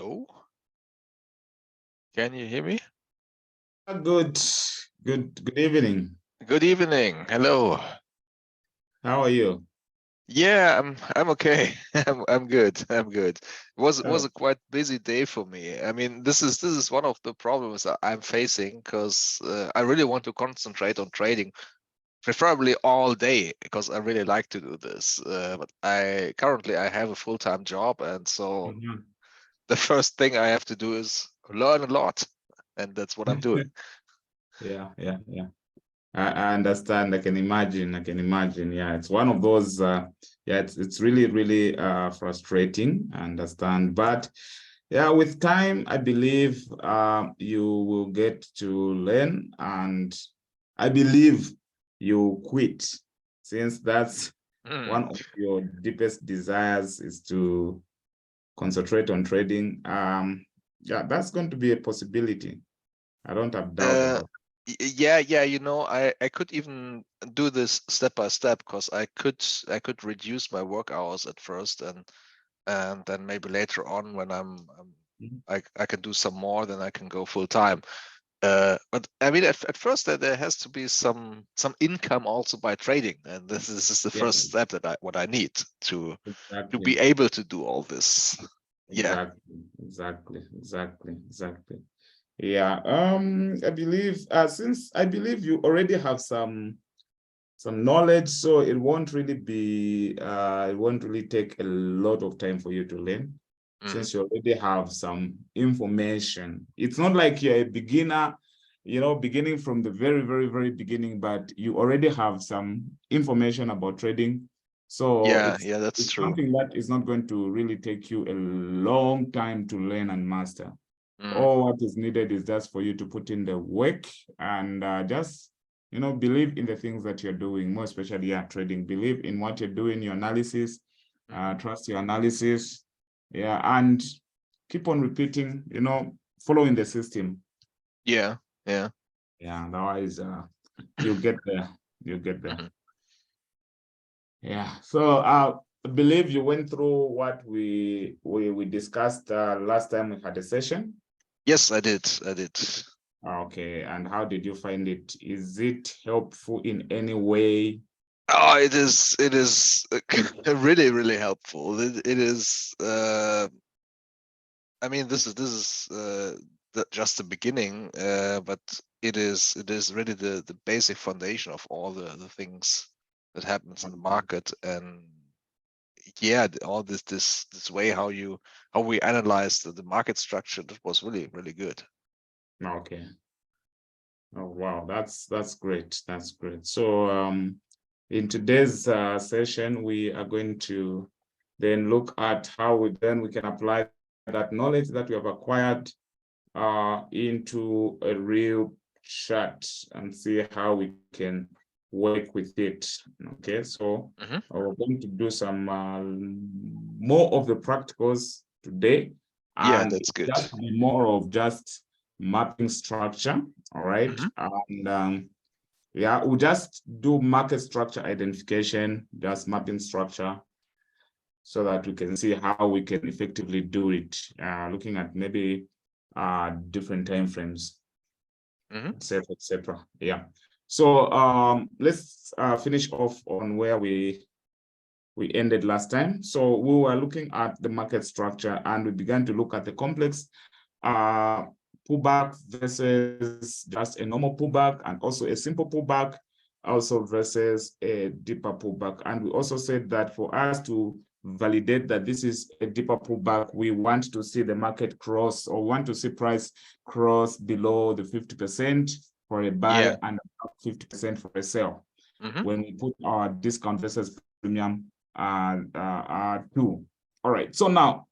Hello? Can you hear me? Good evening. Good evening. Hello. How are you? Yeah, I'm okay. I'm good. I'm good. It was Oh, a quite busy day for me. I mean, this is one of the problems that I'm facing because I really want to concentrate on trading, preferably all day, because I really like to do this. But I currently I have a full-time job, and so mhm. the first thing I have to do is learn a lot, and that's what I'm doing. Yeah. I understand. I can imagine. Yeah, it's one of those. Yeah, it's really frustrating. I understand, but yeah, with time, I believe you will get to learn, and I believe you quit, since that's Mm. one of your deepest desires is to concentrate on trading. Yeah, that's going to be a possibility. I don't have doubt Uh, about yeah, I could even do this step by step because I could reduce my work hours at first, and then maybe later on when it. I can do some more, then I can go full time. But I mean, at first there has to be some income also by trading, and this is the Yeah, first step that what I need to exactly, be able to do all this. Yeah. exactly. Yeah, I believe since I believe you already have some knowledge, so it won't really take a lot of time for you to learn, Hmm. since you already have some information. It's not like you're a beginner, beginning from the very beginning, but you already have some information about trading. So Yeah, that's it's true. something that is not going to really take you a long time to learn and master. Mm. All what is needed is just for you to put in the work and just believe in the things that you're doing, more especially trading. Believe in what you're doing, your analysis, Mhm. trust your analysis, and keep on repeating, following the system. Yeah, yeah. Yeah, otherwise you'll get there. You'll get there. Mhm. Yeah. So I believe you went through what we discussed last time we had a session. Yes, I did. I did. Okay, and how did you find it? Is it helpful in any way? Oh, it is really helpful. It is I mean just the beginning, but it is really the basic foundation of all the things that happens in the market. And yeah, all this way how we analyze the market structure, that was really good. Okay. Oh wow, that's great. That's great. So in today's session, we are going to then look at how we can apply that knowledge that we have acquired into a real chart and see how we can work with it. Okay, so Hmm. we're going to do some more of the practicals today, Yeah, and that's good. just be more of just mapping structure. All right, Hmm. and yeah, we'll just do market structure identification, just mapping structure, so that we can see how we can effectively do it, looking at maybe different time frames, Hmm. etc. Yeah. So let's finish off on where we ended last time. So we were looking at the market structure, and we began to look at the complex pullback versus just a normal pullback, and also a simple pullback, also versus a deeper pullback. And we also said that for us to validate that this is a deeper pullback, we want to see the market cross, or want to see price cross below the 50% for a buy Yeah. and 50% for a sell. Hmm. When we put our discount versus premium two. All right. So now,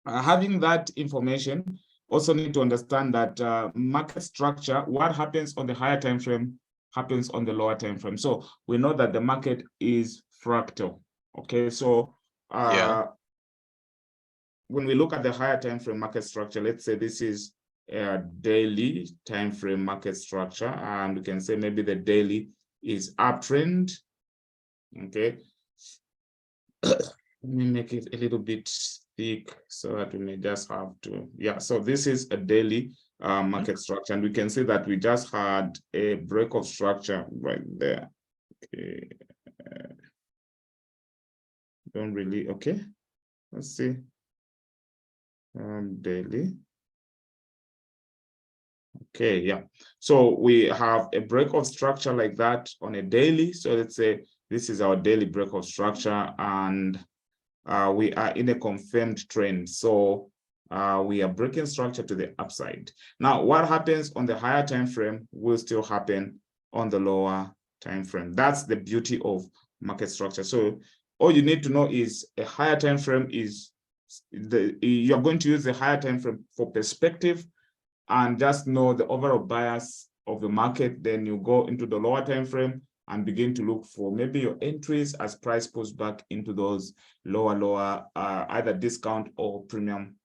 having that information, also need to understand that market structure, what happens on the higher time frame happens on the lower time frame. So we know that the market is fractal. Okay. So Yeah. when we look at the higher time frame market structure, let's say this is a daily time frame market structure, and we can say maybe the daily is uptrend. Okay. Let me make it a little bit thick so that we may just have to, yeah. So this is a daily market structure, and we can see that we just had a break of structure right there. Okay, don't really, okay, let's see, daily. Okay, yeah. So we have a break of structure like that on a daily. So let's say this is our daily break of structure, and we are in a confirmed trend. So we are breaking structure to the upside. Now, what happens on the higher time frame will still happen on the lower time frame. That's the beauty of market structure. So all you need to know is a higher time frame is you're going to use the higher time frame for perspective, and just know the overall bias of the market. Then you go into the lower time frame and begin to look for maybe your entries as price pulls back into those lower either discount or premium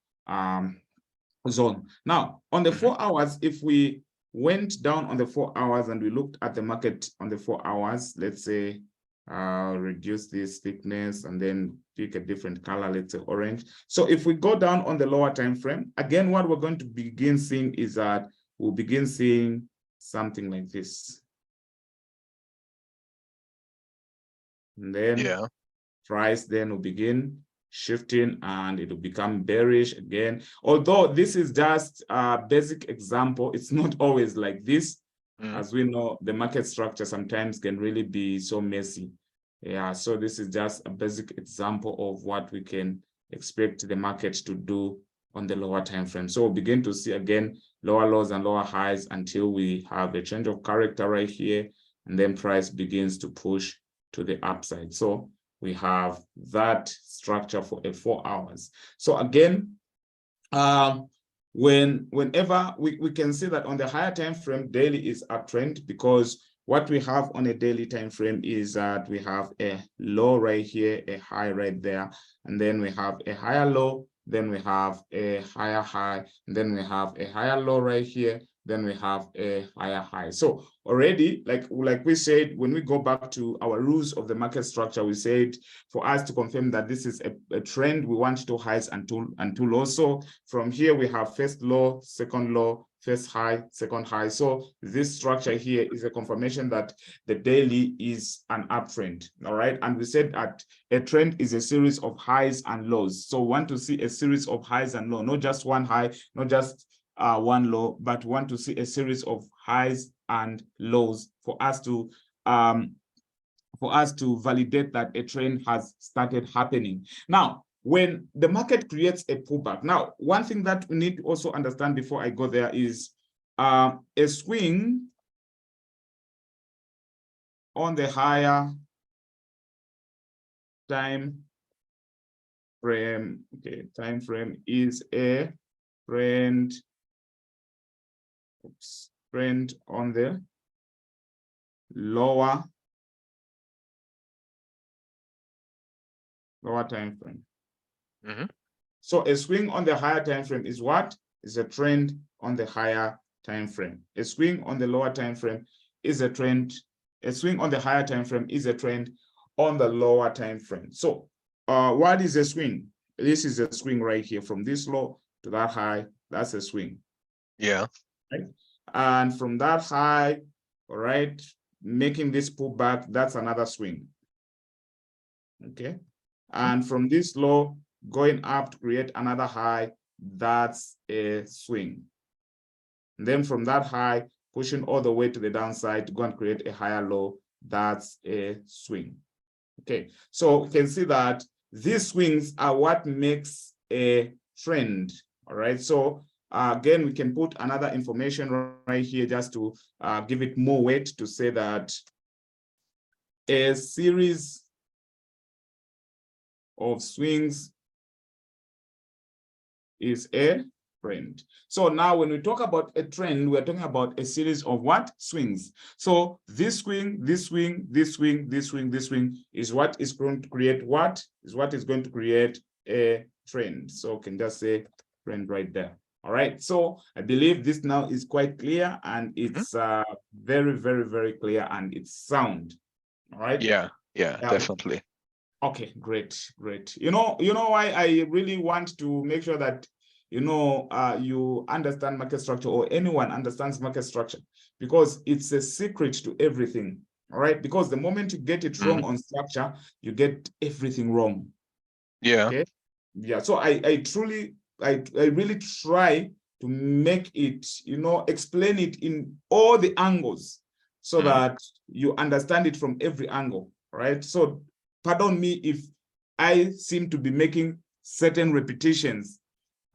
zone. Now on the 4 hours, if we went down on the 4 hours and we looked at the market on the 4 hours, let's say reduce this thickness and then pick a different color, let's say orange. So if we go down on the lower time frame, again, what we're going to begin seeing is that we'll begin seeing something like this. And then price then will begin shifting and it will become bearish again. Although this is just a basic example, it's not always like this. As we know, the market structure sometimes can really be so messy. Yeah, so this is just a basic example of what we can expect the market to do on the lower time frame. So we'll begin to see again lower lows and lower highs until we have a change of character right here, and then price begins to push to the upside. So we have that structure for a 4 hours. So again, whenever we can see that on the higher time frame, daily is uptrend, because what we have on a daily time frame is that we have a low right here, a high right there, and then we have a higher low, then we have a higher high, and then we have a higher low right here, then we have a higher high. So already, like we said, when we go back to our rules of the market structure, we said for us to confirm that this is a trend, we want two highs and two lows. So from here we have first low, second low, first high, second high. So this structure here is a confirmation that the daily is an uptrend. All right, and we said that a trend is a series of highs and lows. So we want to see a series of highs and lows, not just one high, not just one low, but want to see a series of highs and lows for us to validate that a trend has started happening. Now, when the market creates a pullback, now one thing that we need to also understand before I go there is a swing on the higher time frame. Okay, time frame is a trend. Trend on the lower time frame. So a swing on the higher time frame is what? Is a trend on the higher time frame. A swing on the lower time frame is a trend. A swing on the higher time frame is a trend on the lower time frame. So what is a swing? This is a swing right here from this low to that high. That's a swing. Yeah. Right? And from that high, all right, making this pullback, that's another swing. Okay. And from this low going up to create another high, that's a swing. And then from that high, pushing all the way to the downside to go and create a higher low, that's a swing. Okay, so you can see that these swings are what makes a trend. All right, so again, we can put another information right here just to give it more weight to say that a series of swings is a trend. So now when we talk about a trend, we're talking about a series of what? Swings. So this swing, this swing, this swing, this swing, this swing is what is going to create what? Is what is going to create a trend. So we can just say trend right there. All right. So I believe this now is quite clear, and it's very, very, very clear, and it's sound. All right. Yeah, definitely. Okay, great, great. You know why I really want to make sure that you understand market structure, or anyone understands market structure, because it's a secret to everything. All right, because the moment you get it wrong on structure, you get everything wrong. Yeah. Okay. Yeah. So I really try to make it, explain it in all the angles, so that you understand it from every angle. Right. So pardon me if I seem to be making certain repetitions.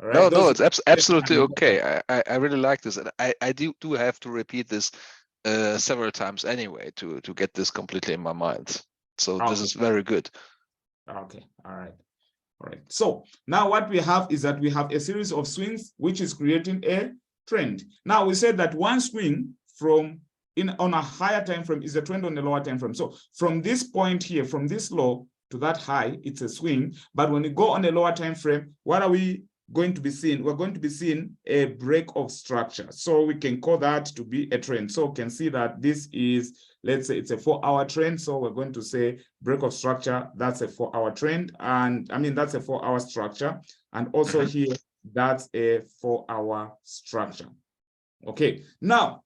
All right. No, it's absolutely okay. I really like this, and I do have to repeat this several times anyway to get this completely in my mind. So this is very good. Okay. All right. All right. So now what we have is that we have a series of swings which is creating a trend. Now we said that one swing on a higher time frame is a trend on the lower time frame. So from this point here, from this low to that high, it's a swing. But when we go on a lower time frame, what are we going to be seeing? We're going to be seeing a break of structure. So we can call that to be a trend. So we can see that this is, let's say it's a 4-hour trend. So we're going to say break of structure, that's a 4-hour trend. And I mean, that's a 4-hour structure. And also here, that's a 4-hour structure. Okay, now,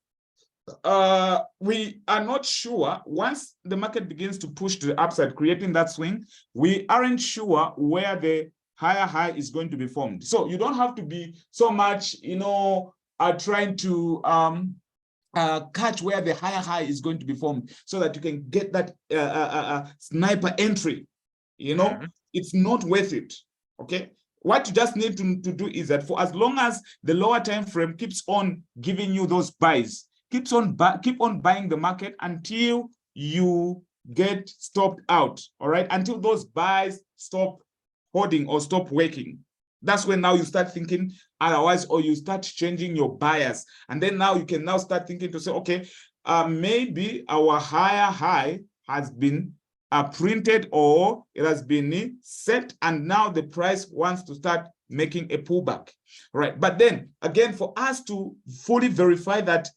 we are not sure, once the market begins to push to the upside, creating that swing, we aren't sure where the higher high is going to be formed. So you don't have to be so much, trying to catch where the higher high is going to be formed, so that you can get that sniper entry. It's not worth it. Okay. What you just need to do is that, for as long as the lower time frame keeps on giving you those buys, keep on buying the market until you get stopped out. All right, until those buys stop holding or stop working. That's when now you start thinking otherwise, or you start changing your bias. And then now you can now start thinking to say, okay, maybe our higher high has been printed, or it has been set, and now the price wants to start making a pullback. Right. But then again, for us to fully verify that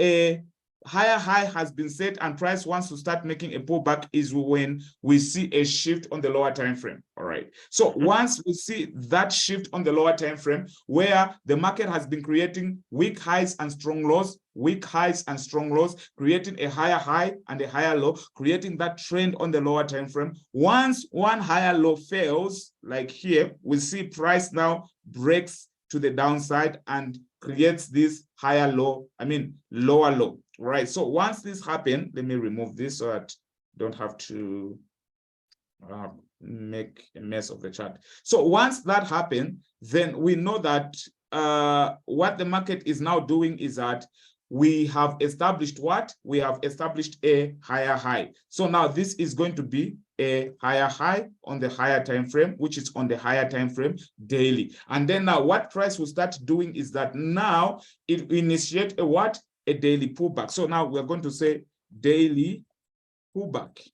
a higher high has been set and price wants to start making a pullback is when we see a shift on the lower time frame. All right. So once we see that shift on the lower time frame, where the market has been creating weak highs and strong lows, creating a higher high and a higher low, creating that trend on the lower time frame. Once one higher low fails, like here, we see price now breaks to the downside and creates this higher low, lower low, right? So once this happens, let me remove this so that I don't have to make a mess of the chart. So once that happens, then we know that what the market is now doing is that we have established what? We have established a higher high. So now this is going to be a higher high on the higher time frame, which is on the higher time frame daily. And then now what price will start doing is that now it initiate a what? A daily pullback. So now we're going to say daily pullback.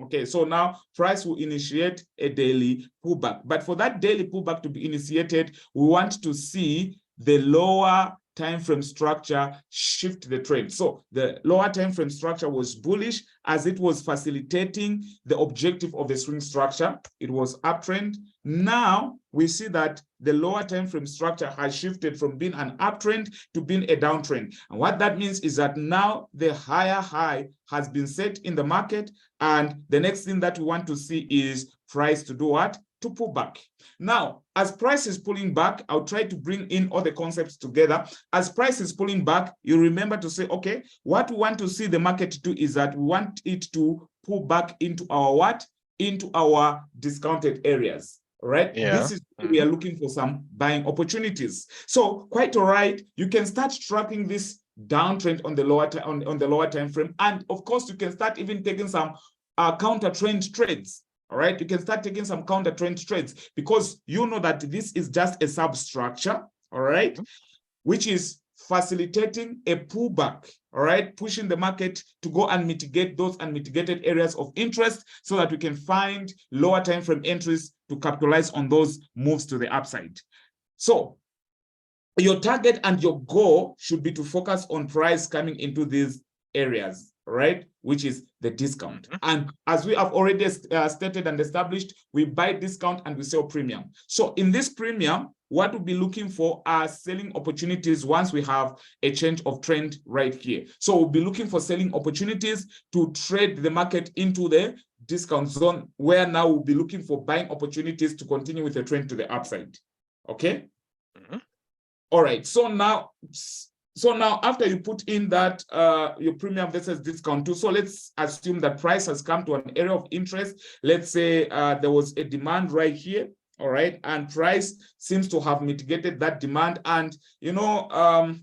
Okay, so now price will initiate a daily pullback. But for that daily pullback to be initiated, we want to see the lower time frame structure shift the trend. So the lower time frame structure was bullish, as it was facilitating the objective of the swing structure. It was uptrend. Now we see that the lower time frame structure has shifted from being an uptrend to being a downtrend. And what that means is that now the higher high has been set in the market, and the next thing that we want to see is price to do what? To pull back. Now, as price is pulling back, I'll try to bring in all the concepts together. As price is pulling back, you remember to say, okay, what we want to see the market do is that we want it to pull back into our what? Into our discounted areas. Right? Yeah. This is we are looking for some buying opportunities. So quite all right, you can start tracking this downtrend on the lower time frame, and of course you can start even taking some counter trend trades. All right, you can start taking some counter trend trades, because you know that this is just a substructure, all right, which is facilitating a pullback, all right, pushing the market to go and mitigate those unmitigated areas of interest, so that we can find lower time frame entries to capitalize on those moves to the upside. So your target and your goal should be to focus on price coming into these areas. right? Which is the discount. And as we have already stated and established, we buy discount and we sell premium. So in this premium, what we'll be looking for are selling opportunities once we have a change of trend right here. So we'll be looking for selling opportunities to trade the market into the discount zone, where now we'll be looking for buying opportunities to continue with the trend to the upside. Okay. All right. So now after you put in that your premium versus discount too, so let's assume that price has come to an area of interest. Let's say there was a demand right here. All right, and price seems to have mitigated that demand. And you know,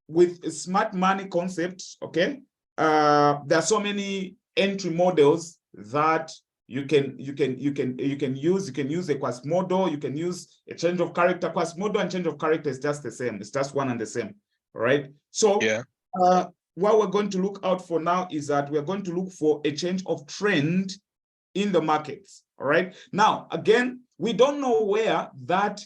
with a smart money concept, okay, there are so many entry models that you can use. You can use a Quasimodo, you can use a change of character. Quasimodo and change of character is just the same. It's just one and the same. All right. So what we're going to look out for now is that we're going to look for a change of trend in the markets. All right. Now, again, we don't know where that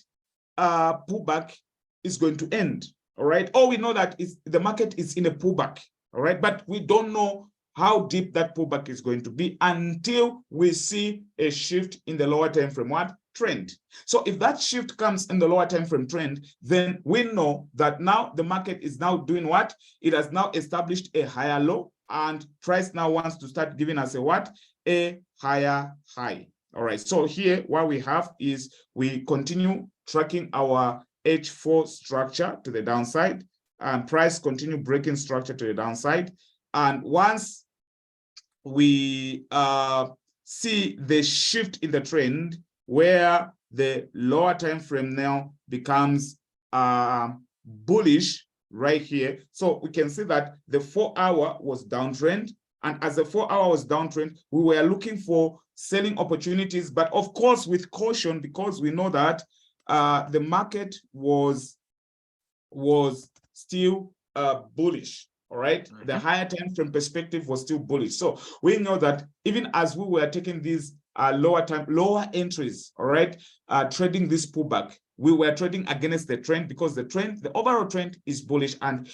pullback is going to end. All right. All we know that is the market is in a pullback. All right. But we don't know how deep that pullback is going to be until we see a shift in the lower time frame trend. So if that shift comes in the lower time frame trend, then we know that now the market is now doing what? It has now established a higher low, and price now wants to start giving us a what? A higher high. All right. So here what we have is we continue tracking our H4 structure to the downside, and price continue breaking structure to the downside. And once we see the shift in the trend where the lower time frame now becomes bullish right here. So we can see that the 4-hour was downtrend. And as the 4-hour was downtrend, we were looking for selling opportunities, but of course with caution, because we know that the market was still bullish. All right. The higher time frame perspective was still bullish. So we know that even as we were taking these lower entries, all right, trading this pullback, we were trading against the trend, because the overall trend is bullish. And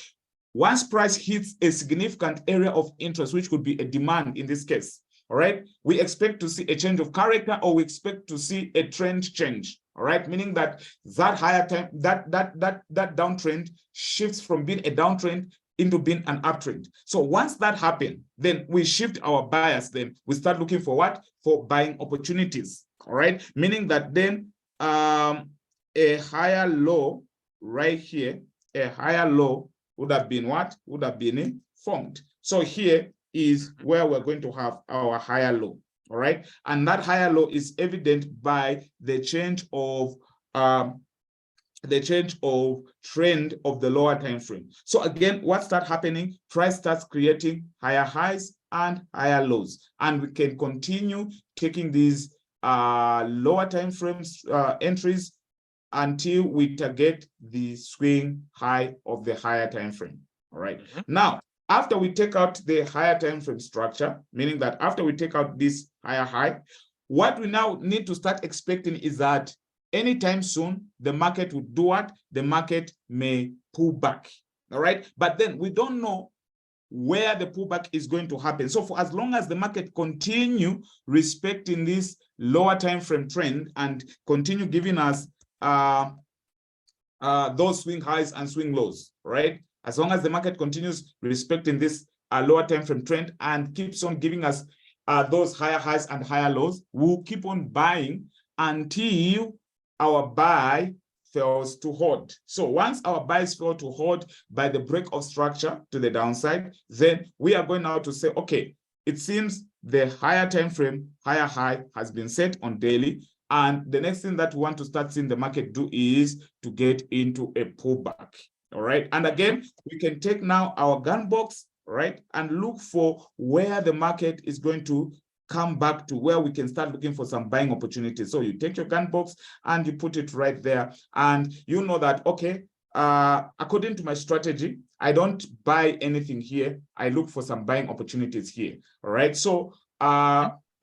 once price hits a significant area of interest, which could be a demand in this case, all right, we expect to see a change of character, or we expect to see a trend change. All right, meaning that higher time, that downtrend shifts from being a downtrend into being an uptrend. So once that happens, then we shift our bias. Then we start looking for what? For buying opportunities. All right, meaning that then a higher low right here, a higher low would have been what? Would have been formed. So here is where we're going to have our higher low. All right, and that higher low is evident by the change of trend of the lower time frame. So again, what starts happening? Price starts creating higher highs and higher lows, and we can continue taking these lower time frames entries until we target the swing high of the higher time frame. All right. Now, after we take out the higher time frame structure, meaning that after we take out this higher high, what we now need to start expecting is that anytime soon, the market will do what? The market may pull back. All right. But then we don't know where the pullback is going to happen. So for as long as the market continue respecting this lower time frame trend and continue giving us those swing highs and swing lows, right? As long as the market continues respecting this lower time frame trend and keeps on giving us those higher highs and higher lows, we'll keep on buying until our buy fails to hold. So once our buys fail to hold by the break of structure to the downside, then we are going now to say, okay, it seems the higher time frame, higher high has been set on daily. And the next thing that we want to start seeing the market do is to get into a pullback. All right. And again, we can take now our gun box, right, and look for where the market is going to come back to, where we can start looking for some buying opportunities. So you take your gun box and you put it right there, and you know that, okay, according to my strategy, I don't buy anything here. I look for some buying opportunities here. All right. So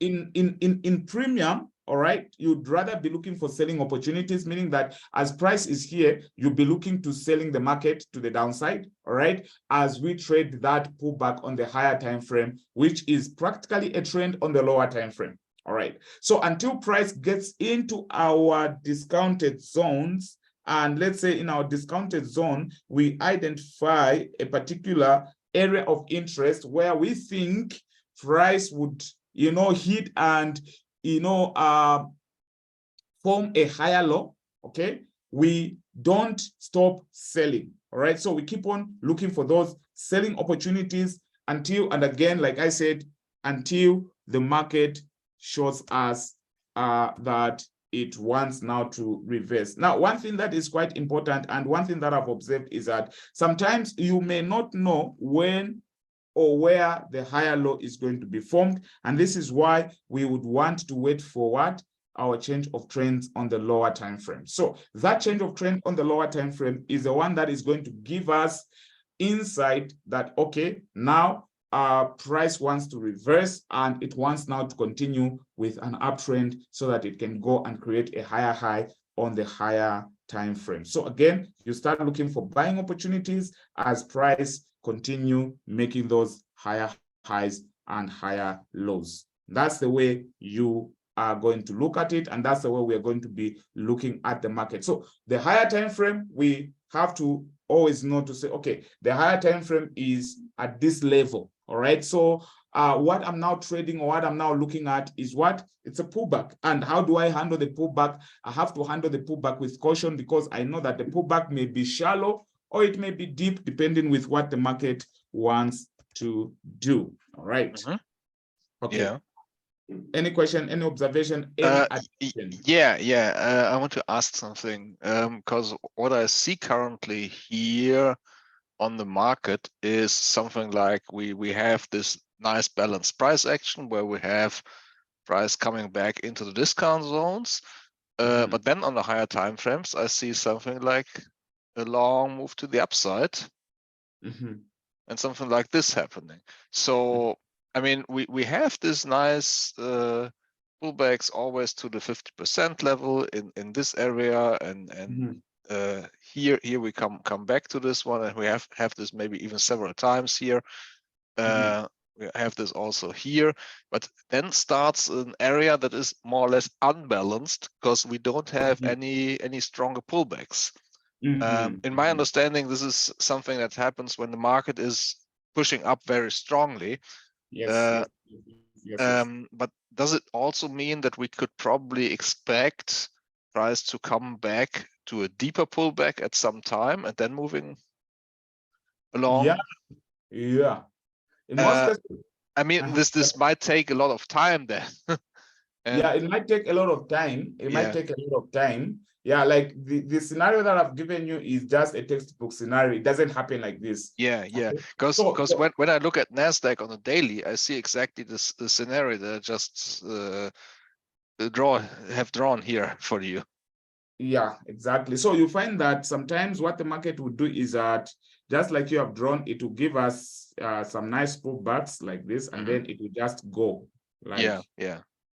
in premium, all right, you'd rather be looking for selling opportunities, meaning that as price is here, you'll be looking to selling the market to the downside, all right, as we trade that pullback on the higher time frame, which is practically a trend on the lower time frame. All right, so until price gets into our discounted zones, and let's say in our discounted zone, we identify a particular area of interest where we think price would, hit and, form a higher low, okay? We don't stop selling, all right? So we keep on looking for those selling opportunities until, and again, like I said, until the market shows us that it wants now to reverse. Now, one thing that is quite important, and one thing that I've observed, is that sometimes you may not know when or where the higher low is going to be formed. And this is why we would want to wait for what? Our change of trends on the lower time frame. So that change of trend on the lower time frame is the one that is going to give us insight that, okay, now price wants to reverse and it wants now to continue with an uptrend so that it can go and create a higher high on the higher time frame. So again, you start looking for buying opportunities as price continue making those higher highs and higher lows. That's the way you are going to look at it, and that's the way we are going to be looking at the market. So the higher time frame, we have to always know to say, okay, the higher time frame is at this level. All right, so what I'm now trading or what I'm now looking at is what? It's a pullback. And how do I handle the pullback? I have to handle the pullback with caution, because I know that the pullback may be shallow or it may be deep, depending with what the market wants to do. All right. Okay. Yeah. Any question, any observation, any addition? I want to ask something, because what I see currently here on the market is something like we have this nice balanced price action where we have price coming back into the discount zones, but then on the higher time frames I see something like a long move to the upside, and something like this happening. So I mean, we have this nice pullbacks always to the 50% level in this area, and here we come back to this one, and we have this maybe even several times here. We have this also here, but then starts an area that is more or less unbalanced because we don't have any stronger pullbacks. In my understanding, this is something that happens when the market is pushing up very strongly. Yes. But does it also mean that we could probably expect price to come back to a deeper pullback at some time and then moving along? Yeah. In most cases, I mean, this might take a lot of time then. Yeah, it might take a lot of time. It might take a lot of time. Yeah, like the scenario that I've given you is just a textbook scenario. It doesn't happen like this. Yeah. Because when I look at Nasdaq on a daily, I see exactly this scenario that I just have drawn here for you. Yeah, exactly. So you find that sometimes what the market will do is that, just like you have drawn, it will give us some nice pullbacks like this, and then it will just go like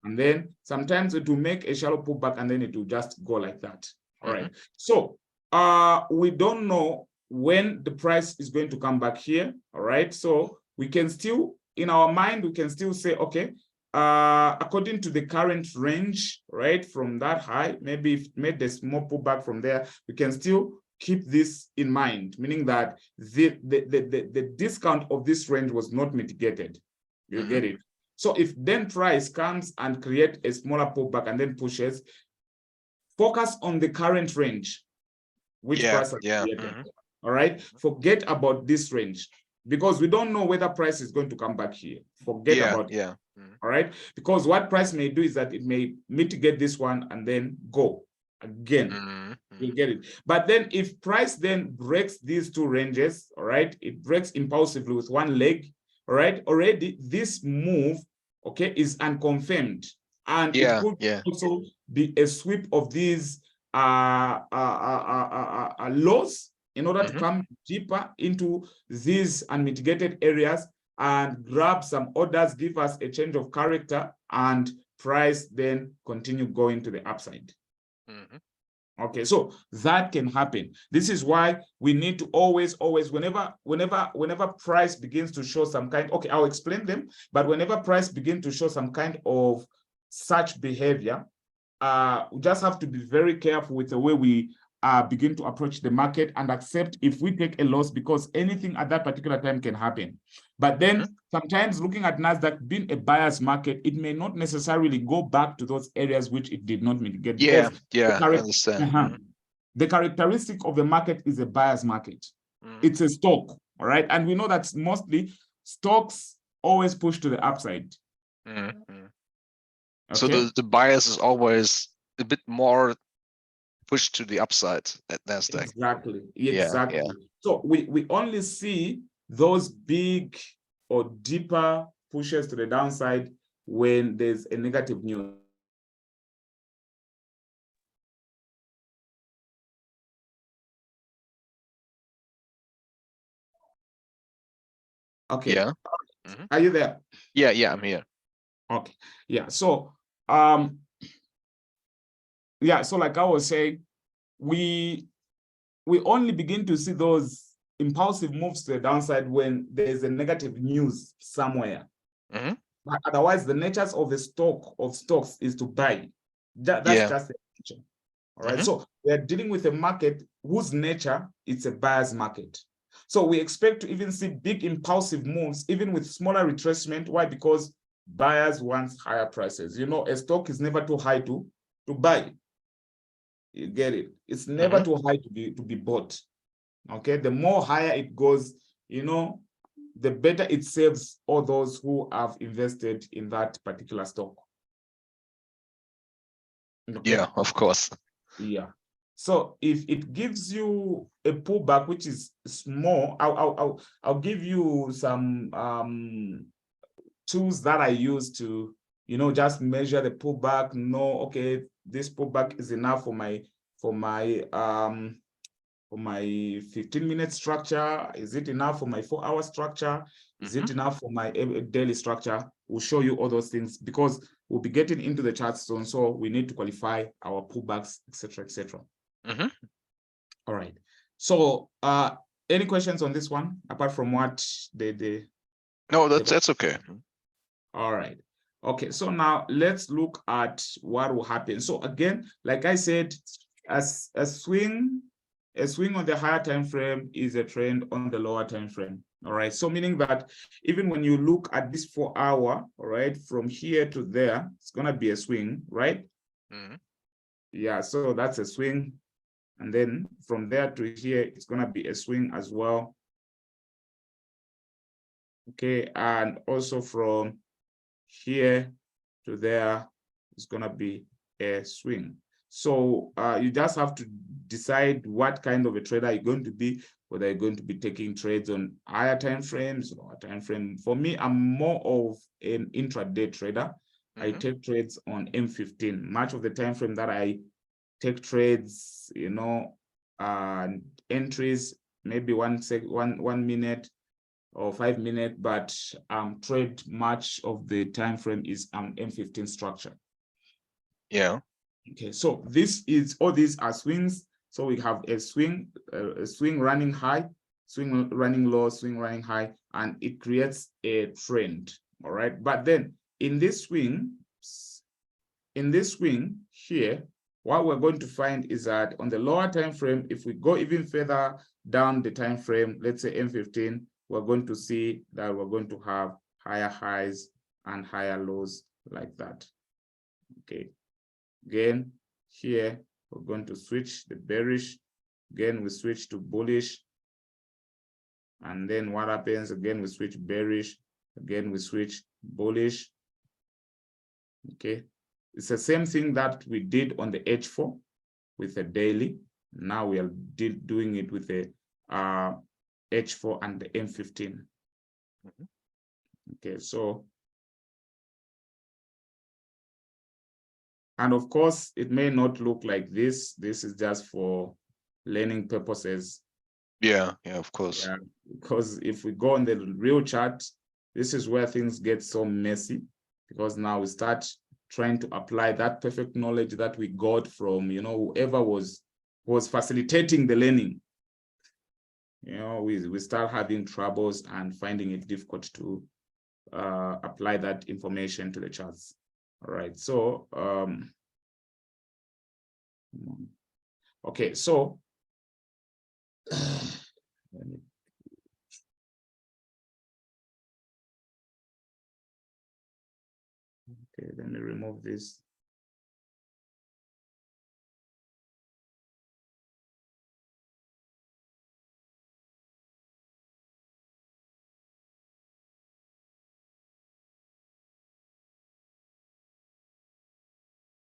and then sometimes it will make a shallow pullback and then it will just go like that. All right. So we don't know when the price is going to come back here. All right. So we can still, in our mind, we can still say, okay, according to the current range, right, from that high, maybe if it made a small pullback from there, we can still keep this in mind, meaning that the discount of this range was not mitigated. You get it? So if then price comes and create a smaller pullback and then pushes, focus on the current range, which price has created. All right. Forget about this range, because we don't know whether price is going to come back here. Forget about it. All right. Because what price may do is that it may mitigate this one and then go again. You'll get it. But then if price then breaks these two ranges, all right, it breaks impulsively with one leg. All right, already this move, okay, is unconfirmed, and it could also be a sweep of these lows in order to come deeper into these unmitigated areas and grab some orders, give us a change of character, and price then continue going to the upside. Mhm. Okay, so that can happen. This is why we need to always, whenever price begins to show some kind, okay, I'll explain them, but whenever price begins to show some kind of such behavior, we just have to be very careful with the way we begin to approach the market and accept if we take a loss, because anything at that particular time can happen. But then sometimes looking at Nasdaq being a buyer's market, it may not necessarily go back to those areas which it did not mitigate. Yeah, Because yeah, I understand. the characteristic of the market is a buyer's market. It's a stock, all right? And we know that mostly stocks always push to the upside. So Okay. the bias is always a bit more pushed to the upside at Nasdaq. Exactly. Yeah. So we only see those big or deeper pushes to the downside when there's a negative news. Okay. Yeah. Are you there? Yeah, I'm here. Okay. Yeah. So so like I was saying, we only begin to see those impulsive moves to the downside when there's a negative news somewhere. But otherwise, the natures of the stocks is to buy. That's just the nature. All right. So we're dealing with a market whose nature is a buyer's market. So we expect to even see big impulsive moves, even with smaller retracement. Why? Because buyers want higher prices. You know, a stock is never too high to buy. You get it? It's never too high to be bought. Okay. The more higher it goes, you know, the better it serves all those who have invested in that particular stock. Okay. Yeah, of course. Yeah. So if it gives you a pullback which is small, I'll give you some tools that I use to, you know, just measure the pullback. Know, okay, this pullback is enough for my 15-minute structure. Is it enough for my 4-hour structure? Is it enough for my daily structure? We'll show you all those things because we'll be getting into the chart soon. So we need to qualify our pullbacks, etc., etc. All right. So any questions on this one apart from what No, that's okay. All right. Okay, so now let's look at what will happen. So again, like I said, as a swing on the higher time frame is a trend on the lower time frame. All right. So meaning that even when you look at this 4-hour, all right, from here to there, it's gonna be a swing, right? Yeah, so that's a swing. And then from there to here, it's gonna be a swing as well. Okay, and also from here to there, it's gonna be a swing. So you just have to decide what kind of a trader you're going to be, whether you're going to be taking trades on higher time frames or time frame. For me, I'm more of an intraday trader. I take trades on M15. Much of the time frame that I take trades, you know, entries, maybe 1 minute or 5 minutes, but trade much of the time frame is M15 structure. Yeah. Okay, so this is all these are swings. So we have a swing running high, swing running low, swing running high, and it creates a trend. All right, but then in this swing here, what we're going to find is that on the lower time frame, if we go even further down the time frame, let's say M15, we're going to see that we're going to have higher highs and higher lows like that. Okay. Again, here we're going to switch the bearish. Again, we switch to bullish. And then what happens? Again, we switch bearish. Again, we switch bullish. Okay. It's the same thing that we did on the H4 with the daily. Now we are doing it with the H4 and the M15. Okay, so, and of course, it may not look like this. This is just for learning purposes. Yeah, of course. Yeah, because if we go on the real chart, this is where things get so messy, because now we start trying to apply that perfect knowledge that we got from, whoever was facilitating the learning. We start having troubles and finding it difficult to apply that information to the charts. All right, so okay, so let me remove this.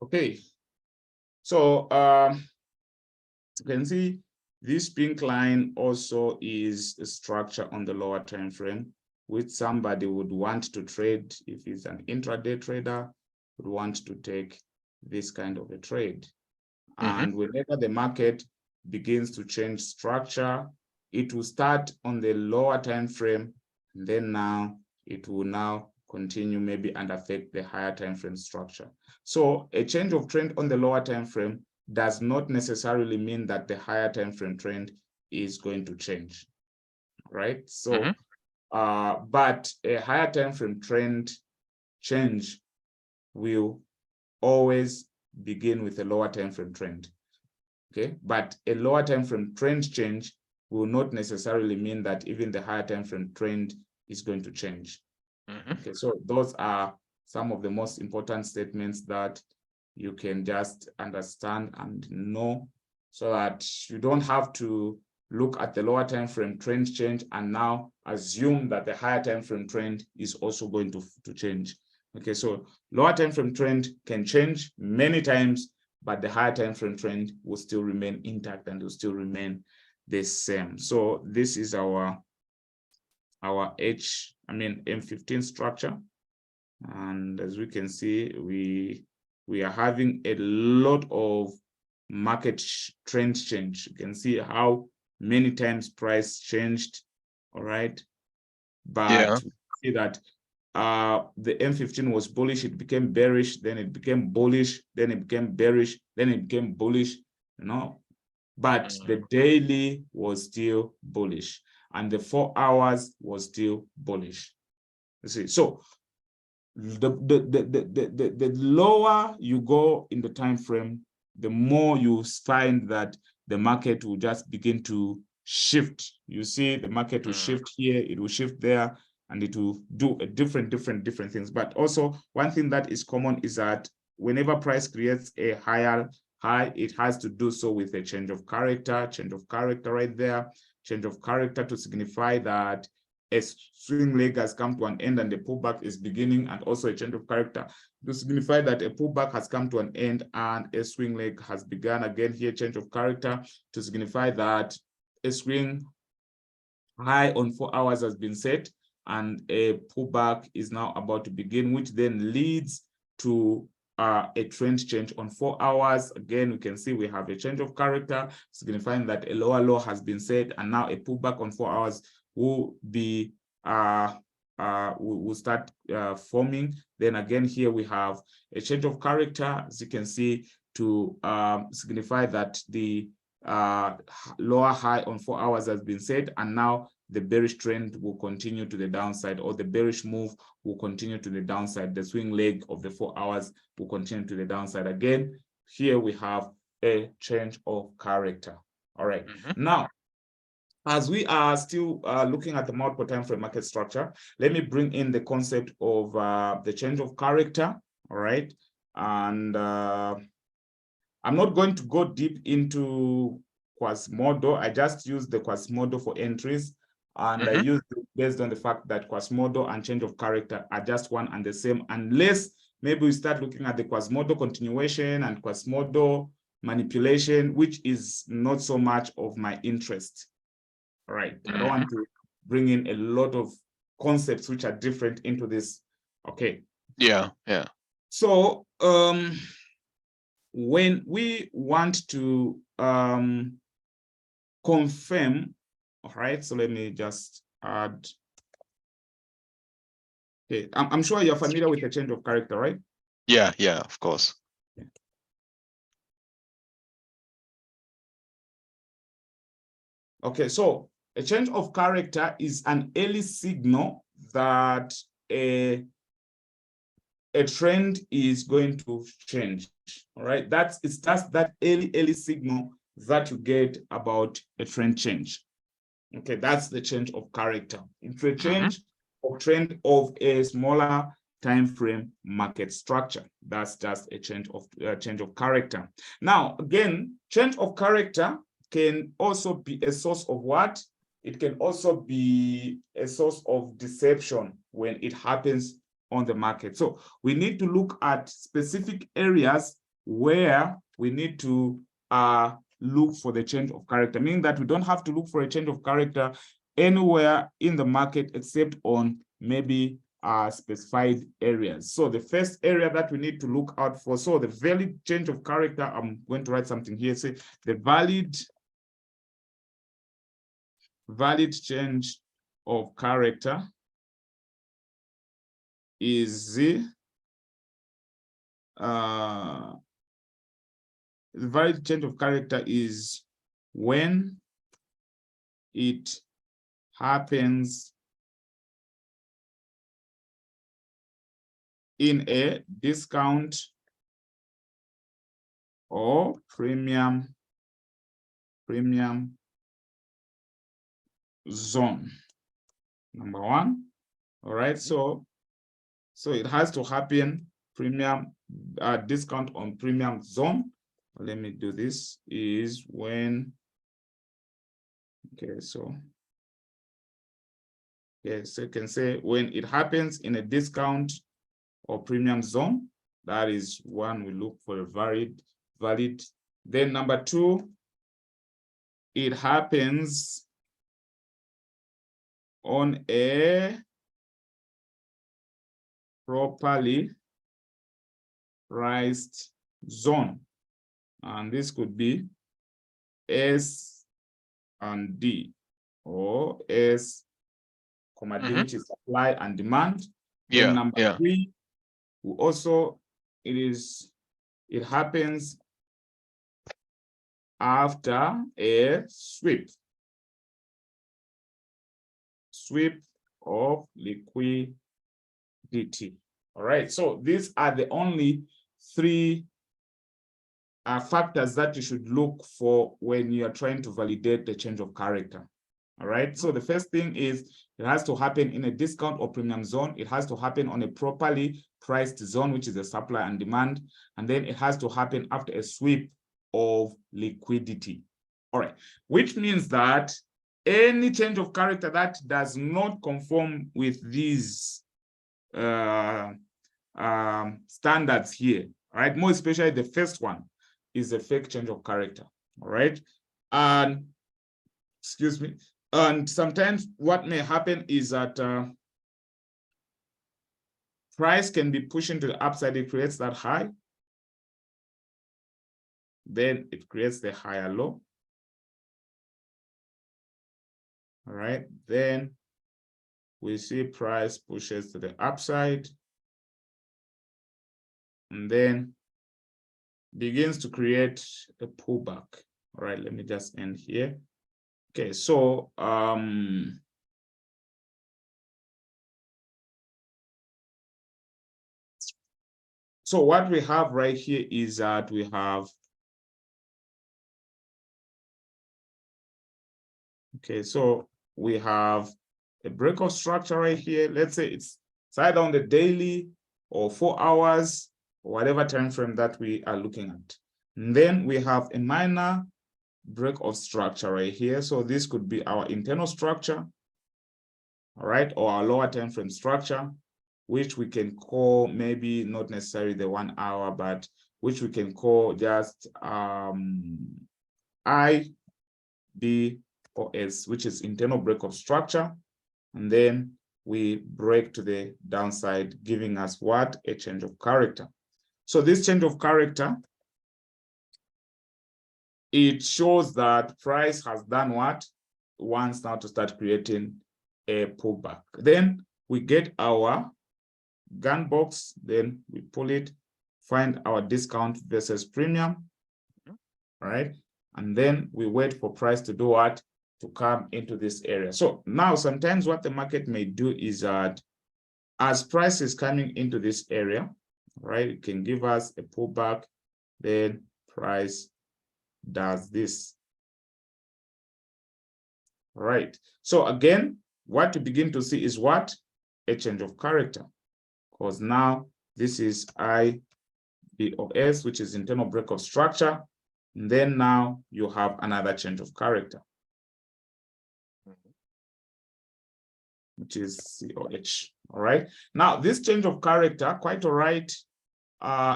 Okay, so you can see this pink line also is a structure on the lower time frame, which somebody would want to trade. If he's an intraday trader, would want to take this kind of a trade. And whenever the market begins to change structure, it will start on the lower time frame, and then now it will now continue maybe and affect the higher time frame structure. So a change of trend on the lower time frame does not necessarily mean that the higher time frame trend is going to change, right? So but a higher time frame trend change will always begin with a lower time frame trend. Okay, but a lower time frame trend change will not necessarily mean that even the higher time frame trend is going to change. Okay, so those are some of the most important statements that you can just understand and know, so that you don't have to look at the lower time frame trend change and now assume that the higher time frame trend is also going to change. Okay, so lower time frame trend can change many times, but the higher time frame trend will still remain intact and will still remain the same. So this is our M15 structure, and as we can see, we are having a lot of market trend change. You can see how many times price changed. All right, but we see that the M15 was bullish, it became bearish, then it became bullish, then it became bearish, then it became bullish, but the daily was still bullish and the 4 hours was still bullish. You see, so the lower you go in the time frame, the more you find that the market will just begin to shift. You see, the market will shift here, it will shift there, and it will do a different things. But also, one thing that is common is that whenever price creates a higher high, it has to do so with a change of character right there, change of character to signify that a swing leg has come to an end and the pullback is beginning, and also a change of character to signify that a pullback has come to an end and a swing leg has begun. Again, here, change of character to signify that a swing high on 4 hours has been set and a pullback is now about to begin, which then leads to a trend change on 4 hours. Again, we can see we have a change of character signifying that a lower low has been set, and now a pullback on 4 hours will be will start forming. Then again, here we have a change of character, as you can see, to signify that the lower high on 4 hours has been set, and now the bearish trend will continue to the downside, or the bearish move will continue to the downside. The swing leg of the 4 hours will continue to the downside. Again, here we have a change of character. All right. Now, as we are still looking at the multiple time frame market structure, let me bring in the concept of the change of character. All right. And I'm not going to go deep into Quasimodo. I just use the Quasimodo for entries, and I use it based on the fact that Quasimodo and change of character are just one and the same, unless maybe we start looking at the Quasimodo continuation and Quasimodo manipulation, which is not so much of my interest. All right, I don't want to bring in a lot of concepts which are different into this. Okay. Yeah. So when we want to confirm, all right, so let me just add. Okay, I'm sure you're familiar with the change of character, right? Yeah, yeah, of course. Okay, so a change of character is an early signal that a trend is going to change. All right, it's just that early signal that you get about a trend change. Okay, that's the change of character. It's a change of trend of a smaller time frame market structure. That's just a change of character. Now, again, change of character can also be a source of what? It can also be a source of deception when it happens on the market. So we need to look at specific areas where we need to look for the change of character, meaning that we don't have to look for a change of character anywhere in the market except on maybe specified areas. So the first area that we need to look out for, so the valid change of character, I'm going to write something here, say the valid change of character is the valid change of character is when it happens in a discount or premium zone. Number one. All right, so it has to happen premium discount on premium zone. Let me do this, is when, okay, so yes, you can say when it happens in a discount or premium zone. That is one we look for a valid. Then number two, it happens on a properly priced zone, and this could be S and D, or S, D, which is supply and demand. Then number three, also it happens after a sweep of liquidity. All right, so these are the only three factors that you should look for when you are trying to validate the change of character. All right, so the first thing is it has to happen in a discount or premium zone. It has to happen on a properly priced zone, which is the supply and demand. And then it has to happen after a sweep of liquidity. All right, which means that any change of character that does not conform with these standards here, all right, more especially the first one, is a fake change of character. All right, and excuse me, and sometimes what may happen is that price can be pushing to the upside. It creates that high, then it creates the higher low. All right, then we see price pushes to the upside and then begins to create a pullback. All right, let me just end here. Okay, so so what we have right here is that we have, okay, so we have a breakout structure right here. Let's say it's either on the daily or 4 hours or whatever time frame that we are looking at. And then we have a minor breakout structure right here. So this could be our internal structure, all right, or our lower time frame structure, which we can call maybe not necessarily the 1 hour, but which we can call just IBOS, which is internal breakout structure. And then we break to the downside, giving us what? A change of character. So this change of character, it shows that price has done what? Wants now to start creating a pullback. Then we get our gun box, then we pull it, find our discount versus premium, all right? And then we wait for price to do what? To come into this area. So now sometimes what the market may do is that as price is coming into this area, right, it can give us a pullback, then price does this. All right. So again, what we begin to see is what? A change of character. Because now this is IBOS, which is internal breakout structure. And then now you have another change of character, which is COH. All right. Now, this change of character, quite all right.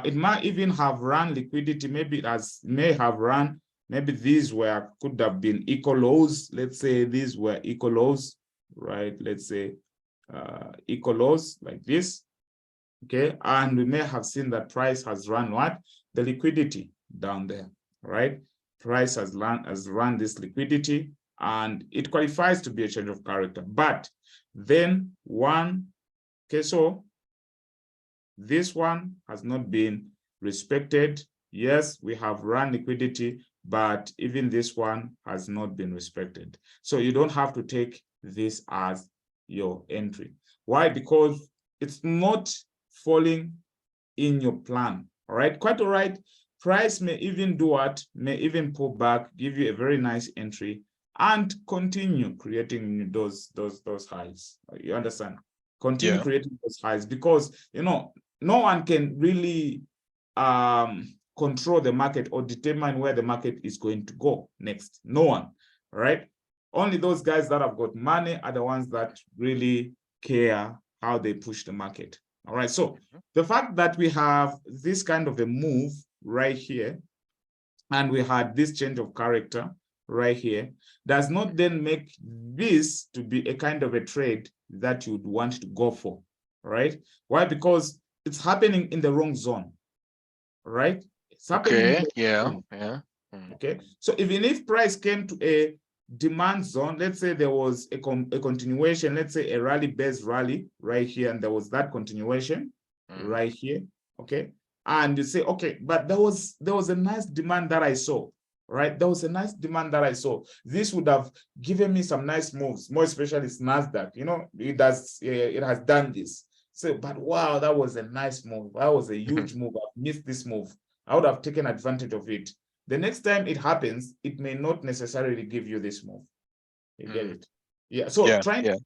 It might even have run liquidity. Maybe it may have run. Maybe these could have been equal lows. Let's say these were equal lows, right? Let's say equal lows like this. Okay. And we may have seen that price has run what? The liquidity down there, right? Price has run this liquidity and it qualifies to be a change of character. But then okay, so this one has not been respected. Yes, we have run liquidity, but even this one has not been respected. So you don't have to take this as your entry. Why? Because it's not falling in your plan. All right, quite all right. Price may even do what? May even pull back, give you a very nice entry, and continue creating those highs. You understand? Continue creating those highs because no one can really control the market or determine where the market is going to go next. No one, right? Only those guys that have got money are the ones that really care how they push the market. All right, so the fact that we have this kind of a move right here, and we had this change of character right here, does not then make this to be a kind of a trade that you'd want to go for, right? Why? Because it's happening in the wrong zone, right? It's happening in the wrong zone. Okay, so even if price came to a demand zone, let's say there was a continuation, let's say a rally-based rally right here, and there was that continuation right here, okay? And you say, okay, but there was a nice demand that I saw, right? There was a nice demand that I saw. This would have given me some nice moves, more especially it's Nasdaq, it has done this. So, but wow, that was a nice move. That was a huge move. I missed this move. I would have taken advantage of it. The next time it happens, it may not necessarily give you this move. You get it? Yeah. So trying to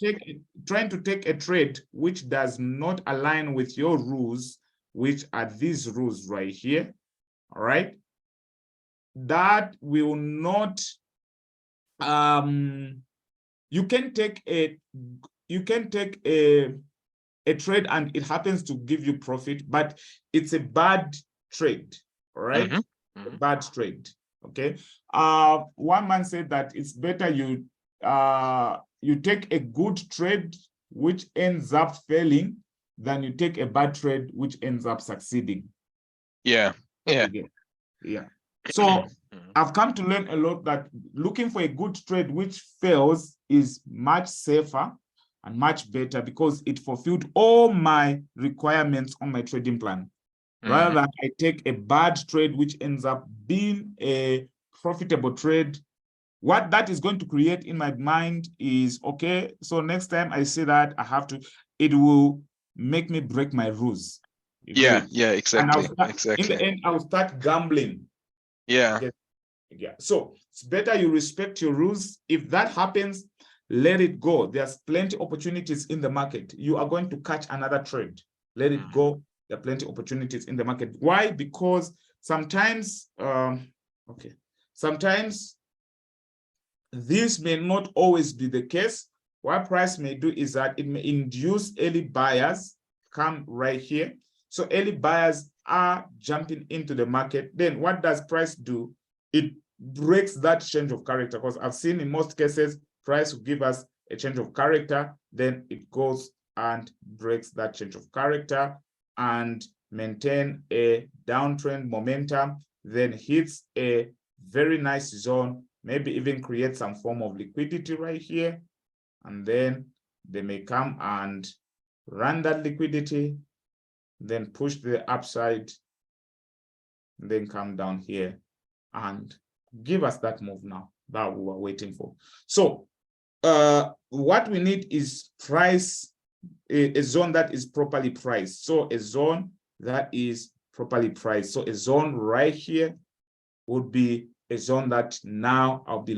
take a trade which does not align with your rules, which are these rules right here. All right. That will not. You can take a trade and it happens to give you profit, but it's a bad trade. All right. A bad trade. Okay. One man said that it's better you take a good trade which ends up failing than you take a bad trade which ends up succeeding. Yeah. So I've come to learn a lot that looking for a good trade which fails is much safer and much better because it fulfilled all my requirements on my trading plan. Rather than I take a bad trade which ends up being a profitable trade, what that is going to create in my mind is, okay, so next time I say that it will make me break my rules. Exactly. In the end, I will start gambling. So it's better you respect your rules. If that happens, let it go. There's plenty of opportunities in the market. You are going to catch another trade. Let it go. There are plenty of opportunities in the market. Why? Because sometimes, sometimes this may not always be the case. What price may do is that it may induce early buyers come right here. So early buyers are jumping into the market. Then what does price do? It breaks that change of character, because I've seen in most cases, price will give us a change of character, then it goes and breaks that change of character and maintain a downtrend momentum, then hits a very nice zone, maybe even create some form of liquidity right here. And then they may come and run that liquidity, then push the upside and then come down here and give us that move now that we were waiting for. So what we need is price, a zone that is properly priced. So a zone that is properly priced. So a zone right here would be a zone that now I'll be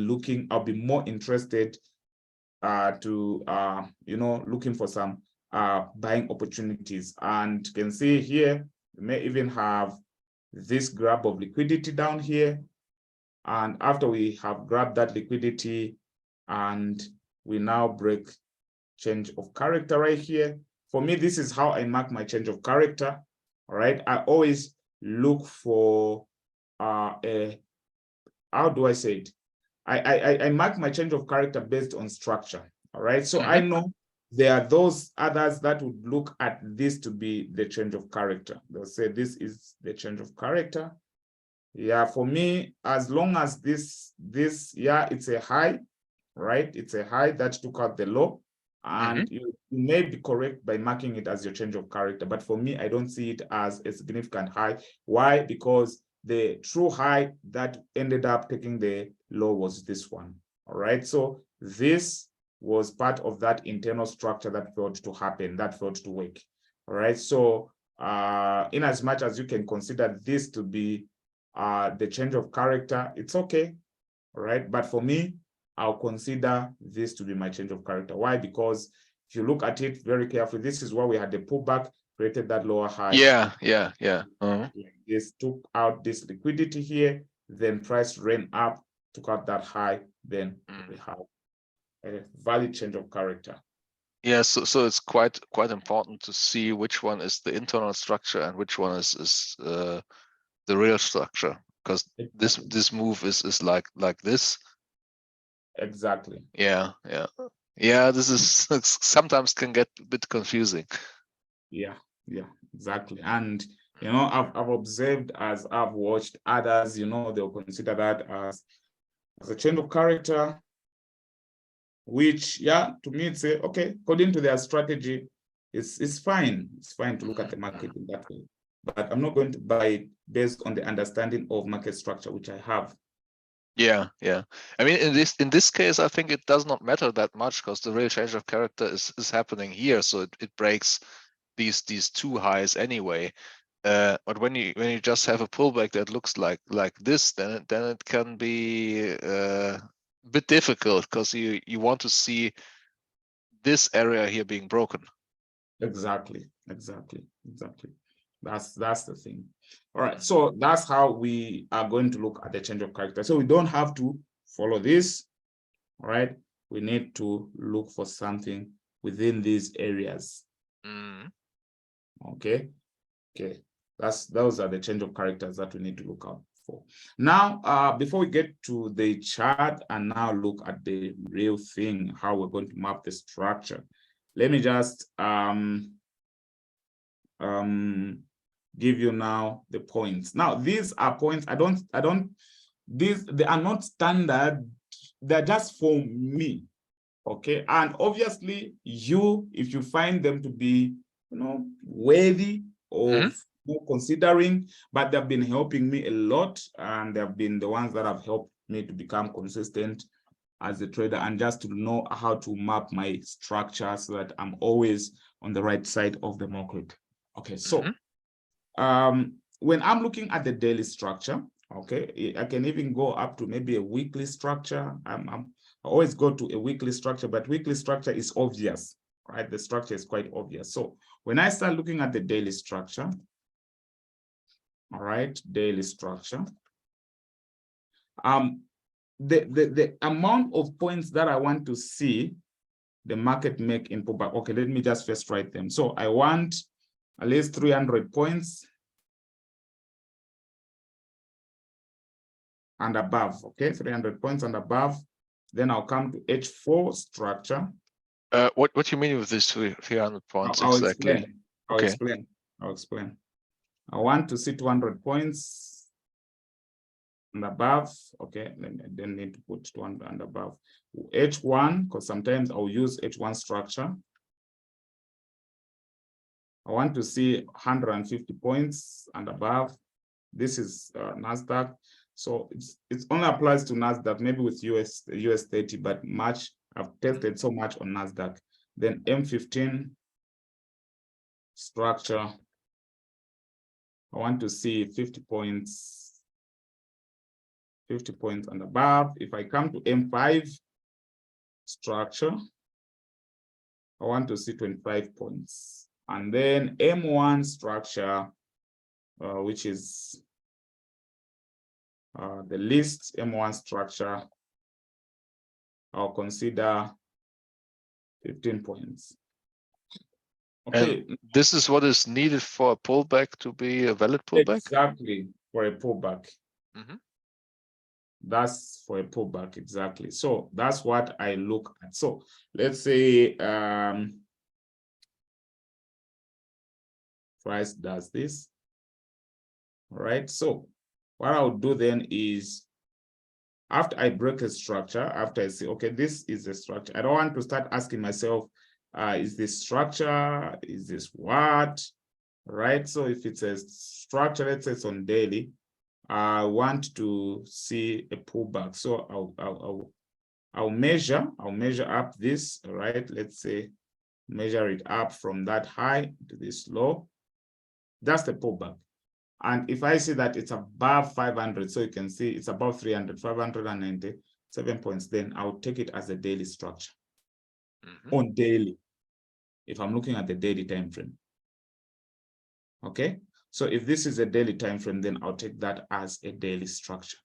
more interested to looking for some buying opportunities. And you can see here, we may even have this grab of liquidity down here. And after we have grabbed that liquidity and we now break change of character right here. For me, this is how I mark my change of character. All right. I always look for how do I say it? I mark my change of character based on structure. All right. So I know there are those others that would look at this to be the change of character. They'll say this is the change of character. Yeah, for me, as long as this, it's a high, right? It's a high that took out the low. And you may be correct by marking it as your change of character. But for me, I don't see it as a significant high. Why? Because the true high that ended up taking the low was this one. All right. So this was part of that internal structure that failed to happen, that failed to work. All right. So in as much as you can consider this to be the change of character, it's okay. All right. But for me, I'll consider this to be my change of character. Why? Because if you look at it very carefully, this is where we had the pullback, created that lower high. Yeah. This took out this liquidity here, then price ran up, took out that high, then we have a valid change of character. Yeah, so it's quite important to see which one is the internal structure and which one is the real structure, because this move is like this. Exactly. Yeah. This is sometimes can get a bit confusing. Yeah, exactly. And I've observed as I've watched others, they'll consider that as a change of character, which to me it's okay, according to their strategy, it's fine. It's fine to look at the market in that way. But I'm not going to buy it based on the understanding of market structure, which I have. Yeah. I mean, in this case, I think it does not matter that much because the real change of character is happening here, so it breaks these two highs anyway. But when you just have a pullback that looks like this, then it can be a bit difficult because you want to see this area here being broken. Exactly. That's the thing. All right, so that's how we are going to look at the change of character. So we don't have to follow this. All right, we need to look for something within these areas. Okay. Those are the change of characters that we need to look out for. Now, before we get to the chart and now look at the real thing, how we're going to map the structure, let me just give you now the points. Now, these are points. They are not standard. They're just for me. Okay. And obviously, if you find them to be, worthy of considering, but they've been helping me a lot, and they've been the ones that have helped me to become consistent as a trader and just to know how to map my structure so that I'm always on the right side of the market. Okay, so when I'm looking at the daily structure, okay, I can even go up to maybe a weekly structure. I always go to a weekly structure, but weekly structure is obvious, right? The structure is quite obvious. So when I start looking at the daily structure, all right, daily structure, the amount of points that I want to see the market make in pullback. Okay, let me just first write them. So I want at least 300 points and above. Okay, 300 points and above. Then I'll come to H4 structure. What do you mean with this 300 points exactly? I'll explain. I want to see 200 points and above. Okay, then need to put 200 and above. H1, because sometimes I'll use H1 structure. I want to see 150 points and above. This is Nasdaq. So it only applies to Nasdaq, maybe with US 30, but much I've tested so much on Nasdaq. Then M15 structure. I want to see 50 points and above. If I come to M5 structure, I want to see 25 points. And then M1 structure, which is the least M1 structure, I'll consider 15 points. Okay. And this is what is needed for a pullback to be a valid pullback? Exactly, for a pullback. Mm-hmm. That's for a pullback, exactly. So that's what I look at. So let's say price does this. All right. So what I'll do then is, after I break a structure, after I say, okay, this is a structure, I don't want to start asking myself, is this structure? Is this what? Right. So if it's a structure, let's say it's on daily, I want to see a pullback. So I'll measure up this, right? Let's say measure it up from that high to this low. That's the pullback. And if I see that it's above 500, so you can see it's above 300, 597 points, then I'll take it as a daily structure on daily, if I'm looking at the daily time frame. Okay, so if this is a daily time frame, then I'll take that as a daily structure.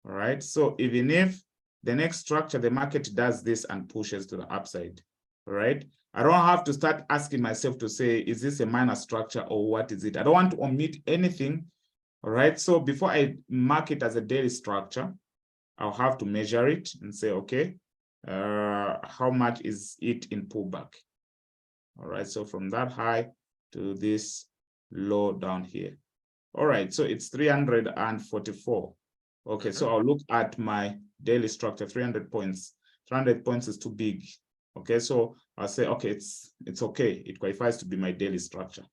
All right, so even if the next structure, the market does this and pushes to the upside, all right, I don't have to start asking myself to say, is this a minor structure or what is it? I don't want to omit anything. All right, so before I mark it as a daily structure, I'll have to measure it and say, okay, how much is it in pullback? All right, so from that high to this low down here. All right, so it's 344. Okay, so I'll look at my daily structure, 300 points. 300 points is too big. Okay, so I'll say, okay, it's okay. It qualifies to be my daily structure.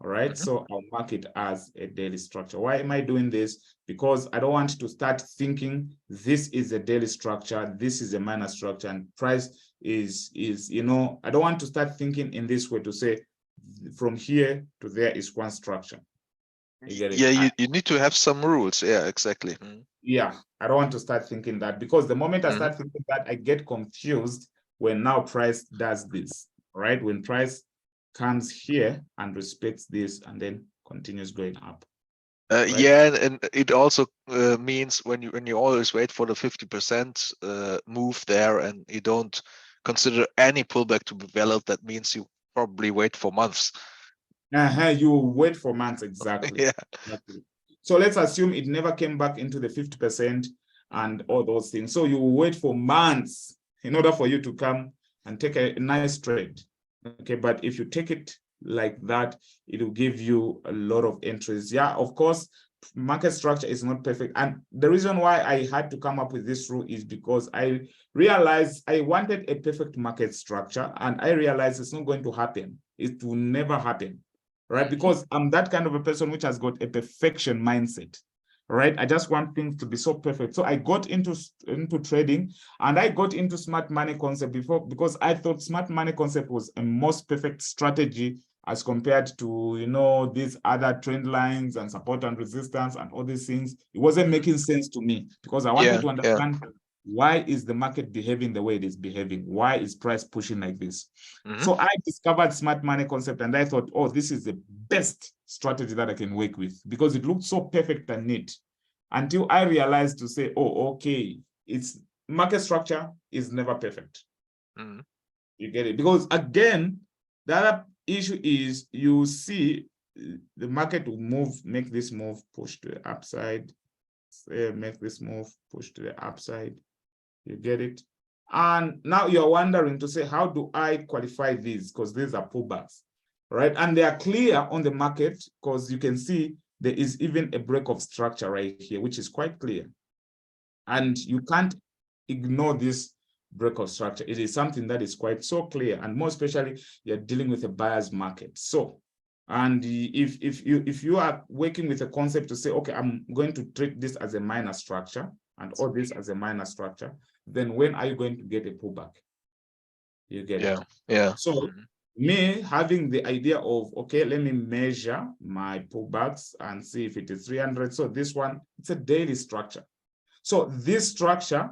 All right, so I'll mark it as a daily structure. Why am I doing this? Because I don't want to start thinking this is a daily structure, this is a minor structure, and price is, you know, I don't want to start thinking in this way to say from here to there is one structure. You get it? Yeah, you need to have some rules. Yeah, exactly. Yeah, I don't want to start thinking that, because the moment I start thinking that, I get confused when now price does this, right? When price comes here and respects this and then continues going up. Right? Yeah, and it also means when you always wait for the 50% move there and you don't consider any pullback to be valid, that means you probably wait for months. You wait for months, exactly. Yeah. Exactly. So let's assume it never came back into the 50% and all those things. So you wait for months in order for you to come and take a nice trade. Okay, but if you take it like that, it will give you a lot of entries. Yeah, of course, market structure is not perfect. And the reason why I had to come up with this rule is because I realized I wanted a perfect market structure, and I realized it's not going to happen. It will never happen, right? Because I'm that kind of a person which has got a perfection mindset, right? I just want things to be so perfect. So I got into trading, and I got into smart money concept before, because I thought smart money concept was a most perfect strategy as compared to, you know, these other trend lines and support and resistance and all these things. It wasn't making sense to me, because I wanted to understand why is the market behaving the way it is behaving? Why is price pushing like this? So I discovered smart money concept, and I thought, oh, this is the best strategy that I can work with, because it looked so perfect and neat, until I realized to say, oh, okay, it's market structure is never perfect. You get it? Because again, the other issue is, you see the market will move, make this move, push to the upside, make this move, push to the upside. You get it? And now you're wondering to say, how do I qualify these? Because these are pullbacks, right? And they are clear on the market, because you can see there is even a break of structure right here, which is quite clear. And you can't ignore this break of structure. It is something that is quite so clear, and more especially, you're dealing with a buyer's market. So And if you are working with a concept to say, okay, I'm going to treat this as a minor structure and all this as a minor structure, then when are you going to get a pullback? You get it? Yeah. So me having the idea of, okay, let me measure my pullbacks and see if it is 300. So this one, it's a daily structure. So this structure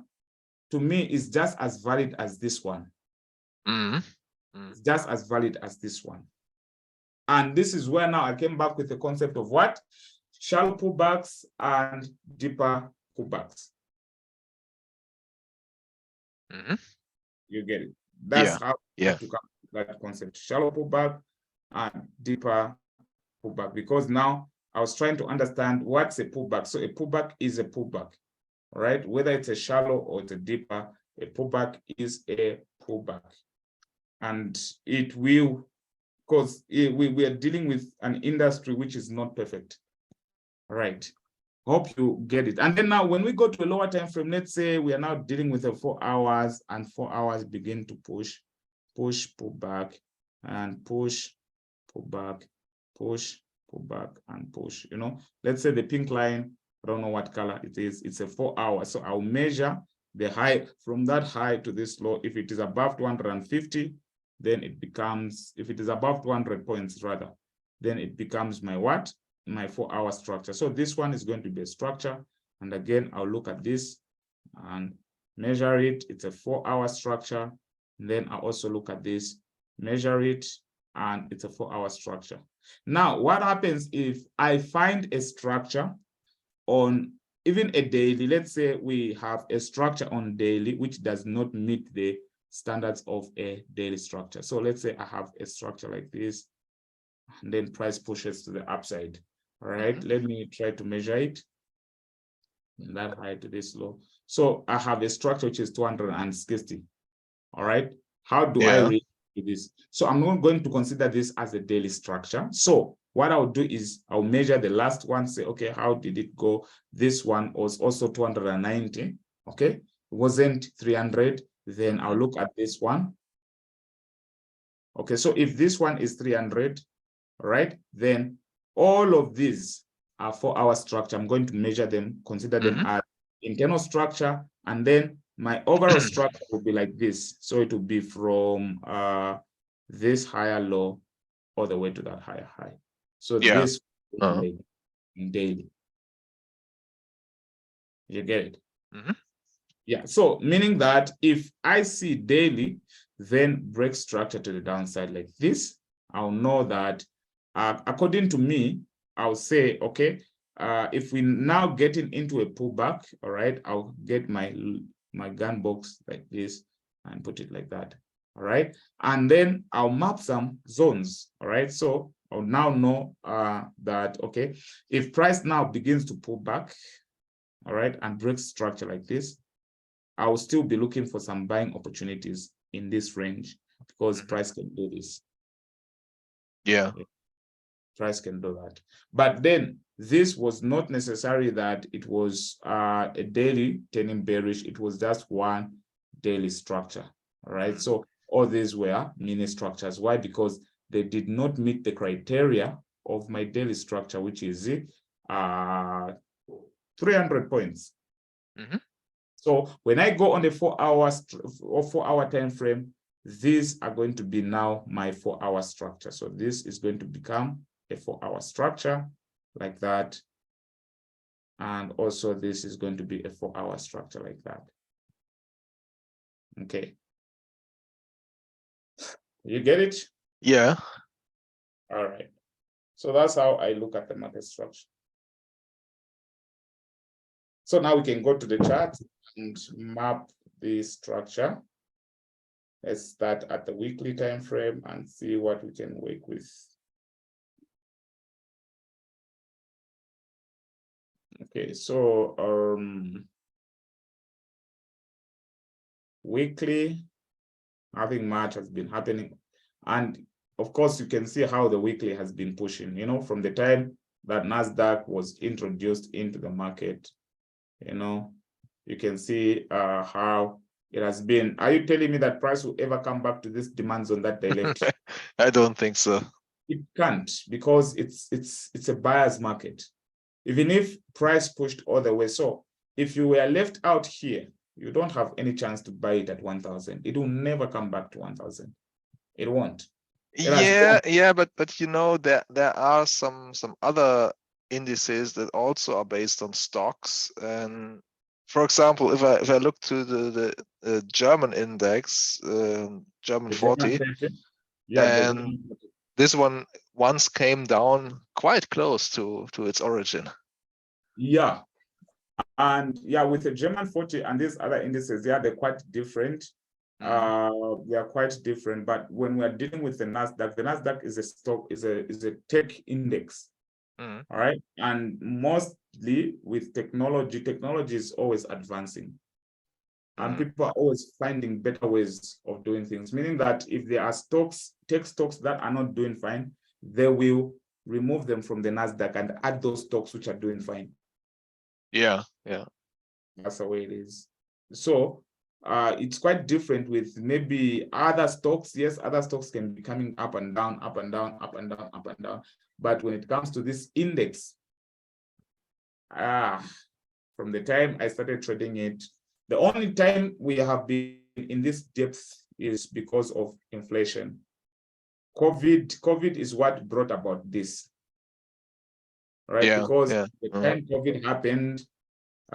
to me is just as valid as this one. It's just as valid as this one. And this is where now I came back with the concept of what? Shallow pullbacks and deeper pullbacks. You get it? That's how to come to that concept. Shallow pullback and deeper pullback. Because now I was trying to understand what's a pullback. So a pullback is a pullback, right? Whether it's a shallow or it's a deeper, a pullback is a pullback. And it will, because we are dealing with an industry which is not perfect. Right. Hope you get it. And then now when we go to a lower time frame, let's say we are now dealing with a 4 hours, and 4 hours begin to push, pull back, and push, pull back, push, pull back, and push. You know, let's say the pink line, I don't know what color it is. It's a 4 hours. So I'll measure the high from that high to this low. If it is above 250, then it becomes, if it is above 200 points rather, then it becomes my what? My 4 hour structure. So this one is going to be a structure. And again, I'll look at this and measure it. It's a 4 hour structure. And then I also look at this, measure it, and it's a 4 hour structure. Now, what happens if I find a structure on even a daily? Let's say we have a structure on daily which does not meet the standards of a daily structure. So let's say I have a structure like this, and then price pushes to the upside. All right, let me try to measure it. That high to this low. So I have a structure which is 260. All right, how do I read this? So I'm not going to consider this as a daily structure. So what I'll do is I'll measure the last one, say, okay, how did it go? This one was also 290. Okay, it wasn't 300. Then I'll look at this one. Okay, so if this one is 300, all right, then all of these are 4 hour structure. I'm going to measure them, consider them as internal structure, and then my overall structure will be like this. So it will be from this higher low all the way to that higher high. So this will be like daily. You get it? Yeah, so meaning that if I see daily, then break structure to the downside like this, I'll know that according to me, I'll say, okay, if we now getting into a pullback, all right, I'll get my gun box like this and put it like that, all right? And then I'll map some zones, all right? So I'll now know that, okay, if price now begins to pull back, all right, and breaks structure like this, I will still be looking for some buying opportunities in this range because price can do this. Yeah, price can do that. But then this was not necessary that it was a daily turning bearish. It was just one daily structure. All right. So all these were mini structures. Why? Because they did not meet the criteria of my daily structure, which is 300 points. So when I go on the 4 hours or 4 hour time frame, these are going to be now my 4 hour structure. So this is going to become a 4 hour structure like that. And also this is going to be a 4 hour structure like that. Okay. You get it? Yeah. All right. So that's how I look at the market structure. So now we can go to the chart and map the structure. Let's start at the weekly time frame and see what we can work with. Okay, so weekly, nothing much has been happening. And of course, you can see how the weekly has been pushing, you know, from the time that Nasdaq was introduced into the market, you know, you can see how it has been. Are you telling me that price will ever come back to this demand zone that they left? I don't think so. It can't, because it's a buyer's market. Even if price pushed all the way. So if you were left out here, you don't have any chance to buy it at 1,000. It will never come back to 1,000. It won't. It has gone. Yeah, but you know, there are some other indices that also are based on stocks. And for example, if I look to the German index, German The German 40, station. Yeah, and this one once came down quite close to its origin. yeah. And yeah, with the German 40 and these other indices, yeah, they're quite different. They are quite different. But when we are dealing with the Nasdaq is a stock, is a tech index. All right. And mostly with technology is always advancing. And people are always finding better ways of doing things, meaning that if there are tech stocks that are not doing fine, they will remove them from the Nasdaq and add those stocks which are doing fine. Yeah. That's the way it is. So it's quite different with maybe other stocks. Yes, other stocks can be coming up and down, up and down, up and down, up and down. But when it comes to this index, from the time I started trading it, the only time we have been in this depth is because of inflation. COVID is what brought about this, right? Yeah. Because Yeah. the time COVID happened,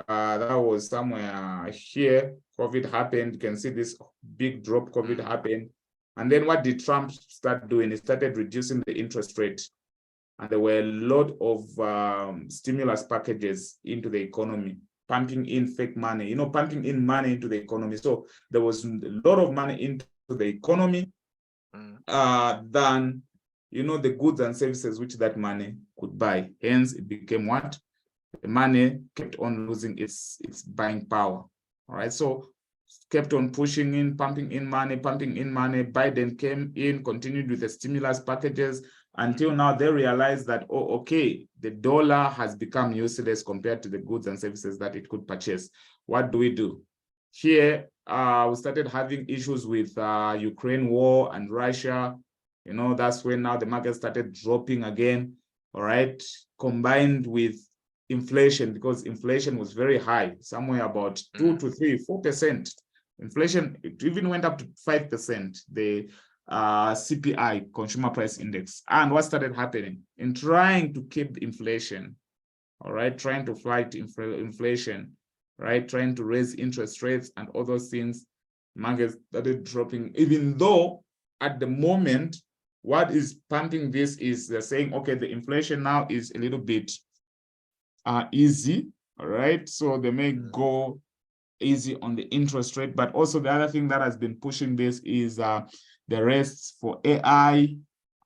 that was somewhere here. COVID happened. You can see this big drop. COVID happened. And then what did Trump start doing? He started reducing the interest rate. And there were a lot of stimulus packages into the economy, pumping in fake money, pumping in money into the economy. So there was a lot of money into the economy than, the goods and services which that money could buy. Hence, it became what? The money kept on losing its buying power. All right. So kept on pushing in, pumping in money. Biden came in, continued with the stimulus packages until now they realize that, oh, okay, the dollar has become useless compared to the goods and services that it could purchase. What do we do? Here, we started having issues with Ukraine war and Russia. That's when now the market started dropping again. All right. Combined with inflation, because inflation was very high, somewhere about 2 to 3, 4%. Inflation, it even went up to 5%, the CPI, Consumer Price Index. And what started happening? In trying to keep inflation, all right, trying to fight inflation, right, trying to raise interest rates and all those things, markets started dropping, even though at the moment, what is pumping this is they're saying, okay, the inflation now is a little bit easy, all right? So they may go easy on the interest rate, but also the other thing that has been pushing this is the race for AI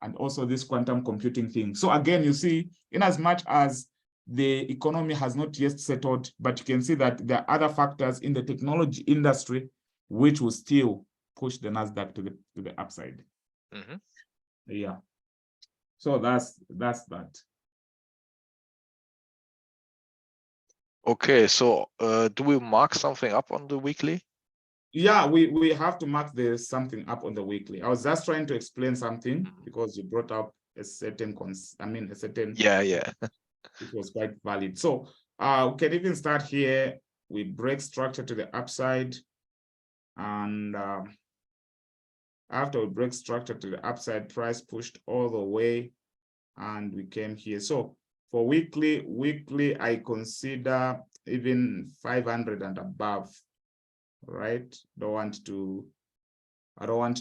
and also this quantum computing thing. So again, you see, in as much as the economy has not yet settled, but you can see that there are other factors in the technology industry which will still push the Nasdaq to the upside. Yeah. So that's that. Okay, so do we mark something up on the weekly? Yeah, we have to mark something up on the weekly. I was just trying to explain something because you brought up a certain Yeah. It was quite valid. So we can even start here. We break structure to the upside, and after we break structure to the upside, price pushed all the way, and we came here. So for weekly, I consider even 500 and above. Right? I don't want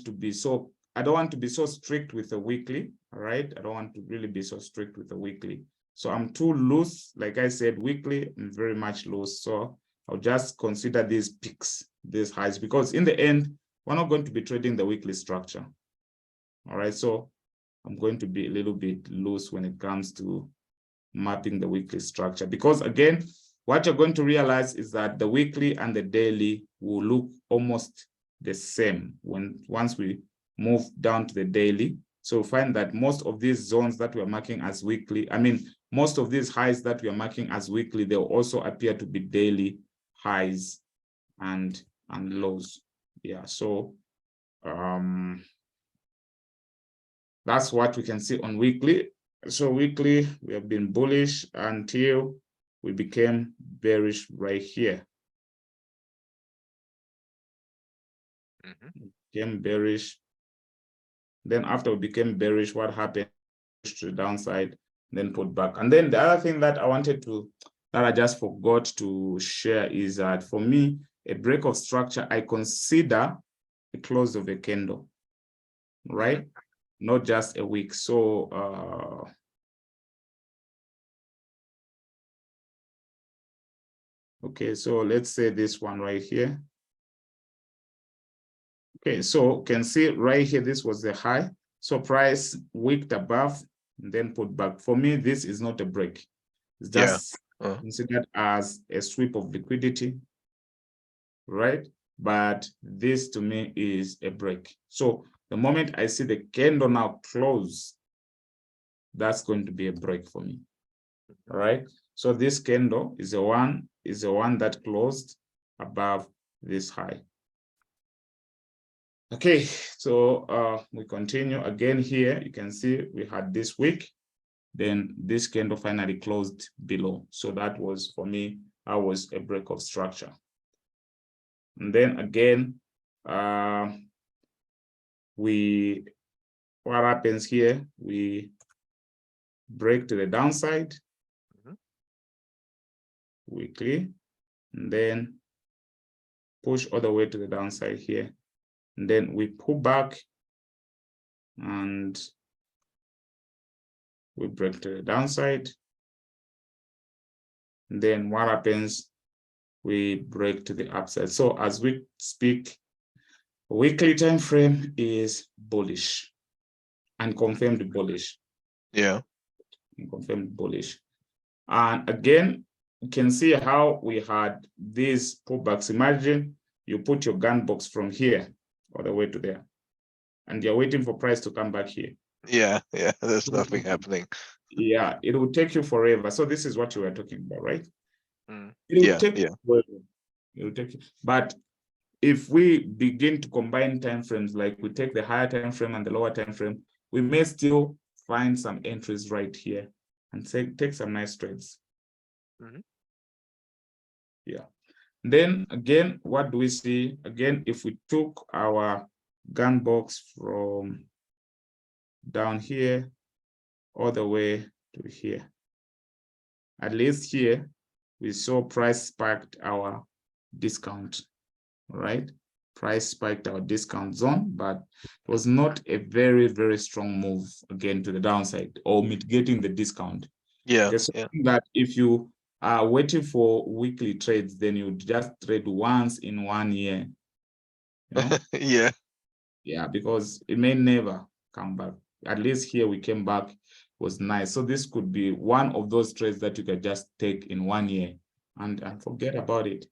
to be so strict with the weekly. All right. I don't want to really be so strict with the weekly. So I'm too loose. Like I said, weekly, I'm very much loose. So I'll just consider these peaks, these highs, because in the end, we're not going to be trading the weekly structure. All right. So I'm going to be a little bit loose when it comes to mapping the weekly structure, because again, what you're going to realize is that the weekly and the daily will look almost the same once we move down to the daily. So find that most of these zones that we're marking as weekly, most of these highs that we are marking as weekly, they'll also appear to be daily highs and lows. Yeah. So That's what we can see on weekly. So weekly, we have been bullish until we became bearish right here. Became bearish. Then after we became bearish, what happened? To the downside, then put back. And then the other thing that I just forgot to share is that for me, a break of structure, I consider a close of a candle, right? Not just a week. So okay, so let's say this one right here. Okay, so can see right here, this was the high. So price wicked above and then put back. For me, this is not a break. It's just considered as a sweep of liquidity, right? But this to me is a break. So the moment I see the candle now close, that's going to be a break for me. All right. So this candle is the one that closed above this high. Okay, so we continue again here. You can see we had this week, then this candle finally closed below. So that was, for me, that was a break of structure. And then again, what happens here? We break to the downside weekly, and then push all the way to the downside here. And then we pull back and we break to the downside. And then what happens? We break to the upside. So as we speak, weekly time frame is bullish and confirmed bullish. Yeah. And confirmed bullish. And again, you can see how we had these pullbacks. Imagine you put your gun box from here all the way to there, and you're waiting for price to come back here. Yeah, there's nothing happening. Yeah, it will take you forever. So this is what you were talking about, right? It will take forever. It will take you. But if we begin to combine time frames, like we take the higher time frame and the lower time frame, we may still find some entries right here and take some nice trades. Yeah. Then again, what do we see? Again, if we took our gun box from down here all the way to here, at least here, we saw price spiked our discount, right? Price spiked our discount zone, but it was not a very, very strong move again to the downside or mitigating the discount. Yeah. That if you are waiting for weekly trades, then you just trade once in 1 year. You know? Yeah, because it may never come back. At least here we came back, was nice. So this could be one of those trades that you can just take in 1 year and forget about it.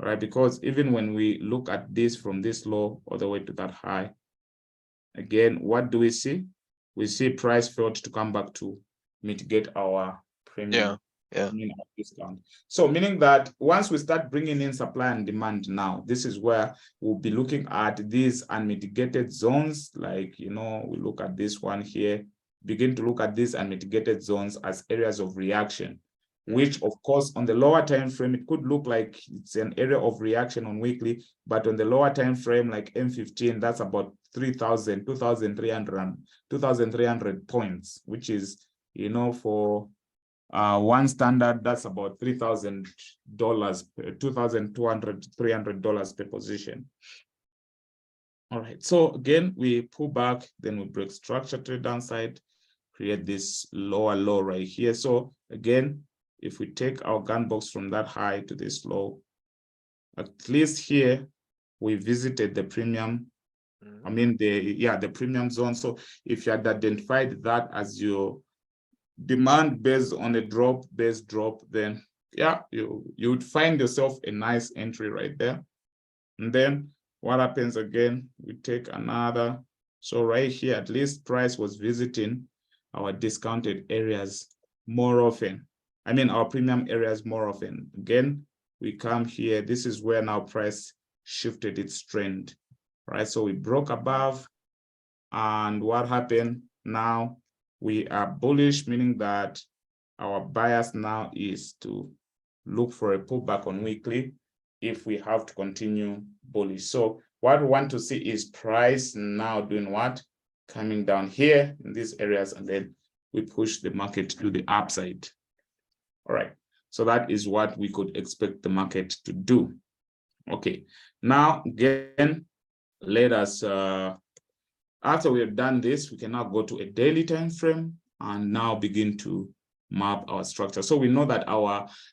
All right, because even when we look at this from this low all the way to that high, again, what do we see? We see price failed to come back to mitigate our premium. Discount. So meaning that once we start bringing in supply and demand now, this is where we'll be looking at these unmitigated zones. Like, you know, we look at this one here, begin to look at these unmitigated zones as areas of reaction, which of course on the lower time frame, it could look like it's an area of reaction on weekly, but on the lower time frame, like M15, that's about 3,000, 2,300 points, which is, you know, for one standard, that's about $3,000, $2,200, $300 per position. All right, so again, we pull back, then we break structure to the downside, create this lower low right here. So again, if we take our gun box from that high to this low, at least here, we visited the premium, I mean, the premium zone. So if you had identified that as your demand based on a based drop, then yeah, you would find yourself a nice entry right there. And then what happens again? We take another. So right here, at least price was visiting our discounted areas more often. I mean, our premium areas more often. Again, we come here. This is where now price shifted its trend, right? So we broke above, and what happened? now we are bullish, meaning that our bias now is to look for a pullback on weekly if we have to continue bullish. So what we want to see is price now doing what? Coming down here in these areas, and then we push the market to the upside. All right, so that is what we could expect the market to do. Okay, now again, let us, after we have done this, we can now go to a daily time frame and now begin to map our structure. So we know that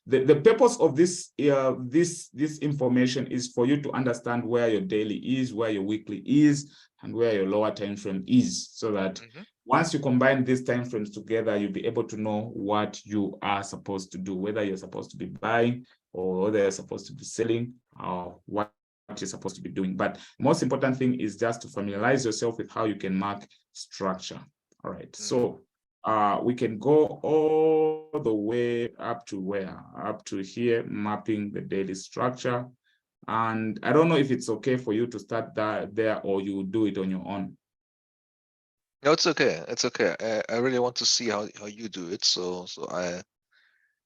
the purpose of this this information is for you to understand where your daily is, where your weekly is, and where your lower time frame is, so that once you combine these time frames together, you'll be able to know what you are supposed to do, whether you're supposed to be buying or whether you're supposed to be selling, or what you're supposed to be doing. But the most important thing is just to familiarize yourself with how you can mark structure. All right, so we can go all the way up to where? Up to here, mapping the daily structure. And I don't know if it's okay for you to start there, or you do it on your own. No, it's okay. It's okay. I really want to see how you do it. So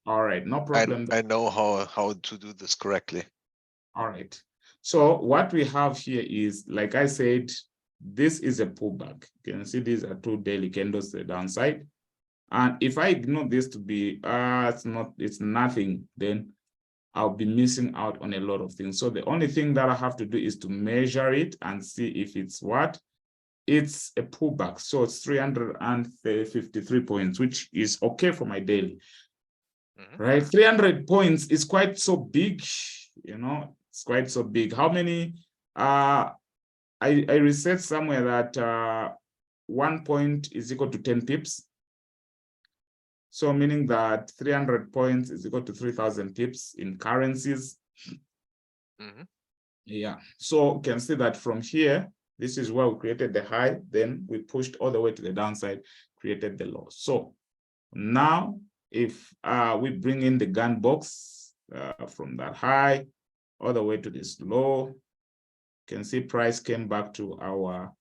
all right, no problem. I know how to do this correctly. All right. So what we have here is, like I said, this is a pullback. You can see these are two daily candles to the downside. And if I ignore this to be it's nothing, then I'll be missing out on a lot of things. So the only thing that I have to do is to measure it and see if it's what? It's a pullback. So it's 353 points, which is okay for my daily. Right? 300 points is quite so big, you know, it's quite so big. How many? I researched somewhere that 1 point is equal to 10 pips. So meaning that 300 points is equal to 3,000 pips in currencies. Yeah, so you can see that from here, this is where we created the high, then we pushed all the way to the downside, created the low. So now if we bring in the gun box from that high all the way to this low, you can see price came back to our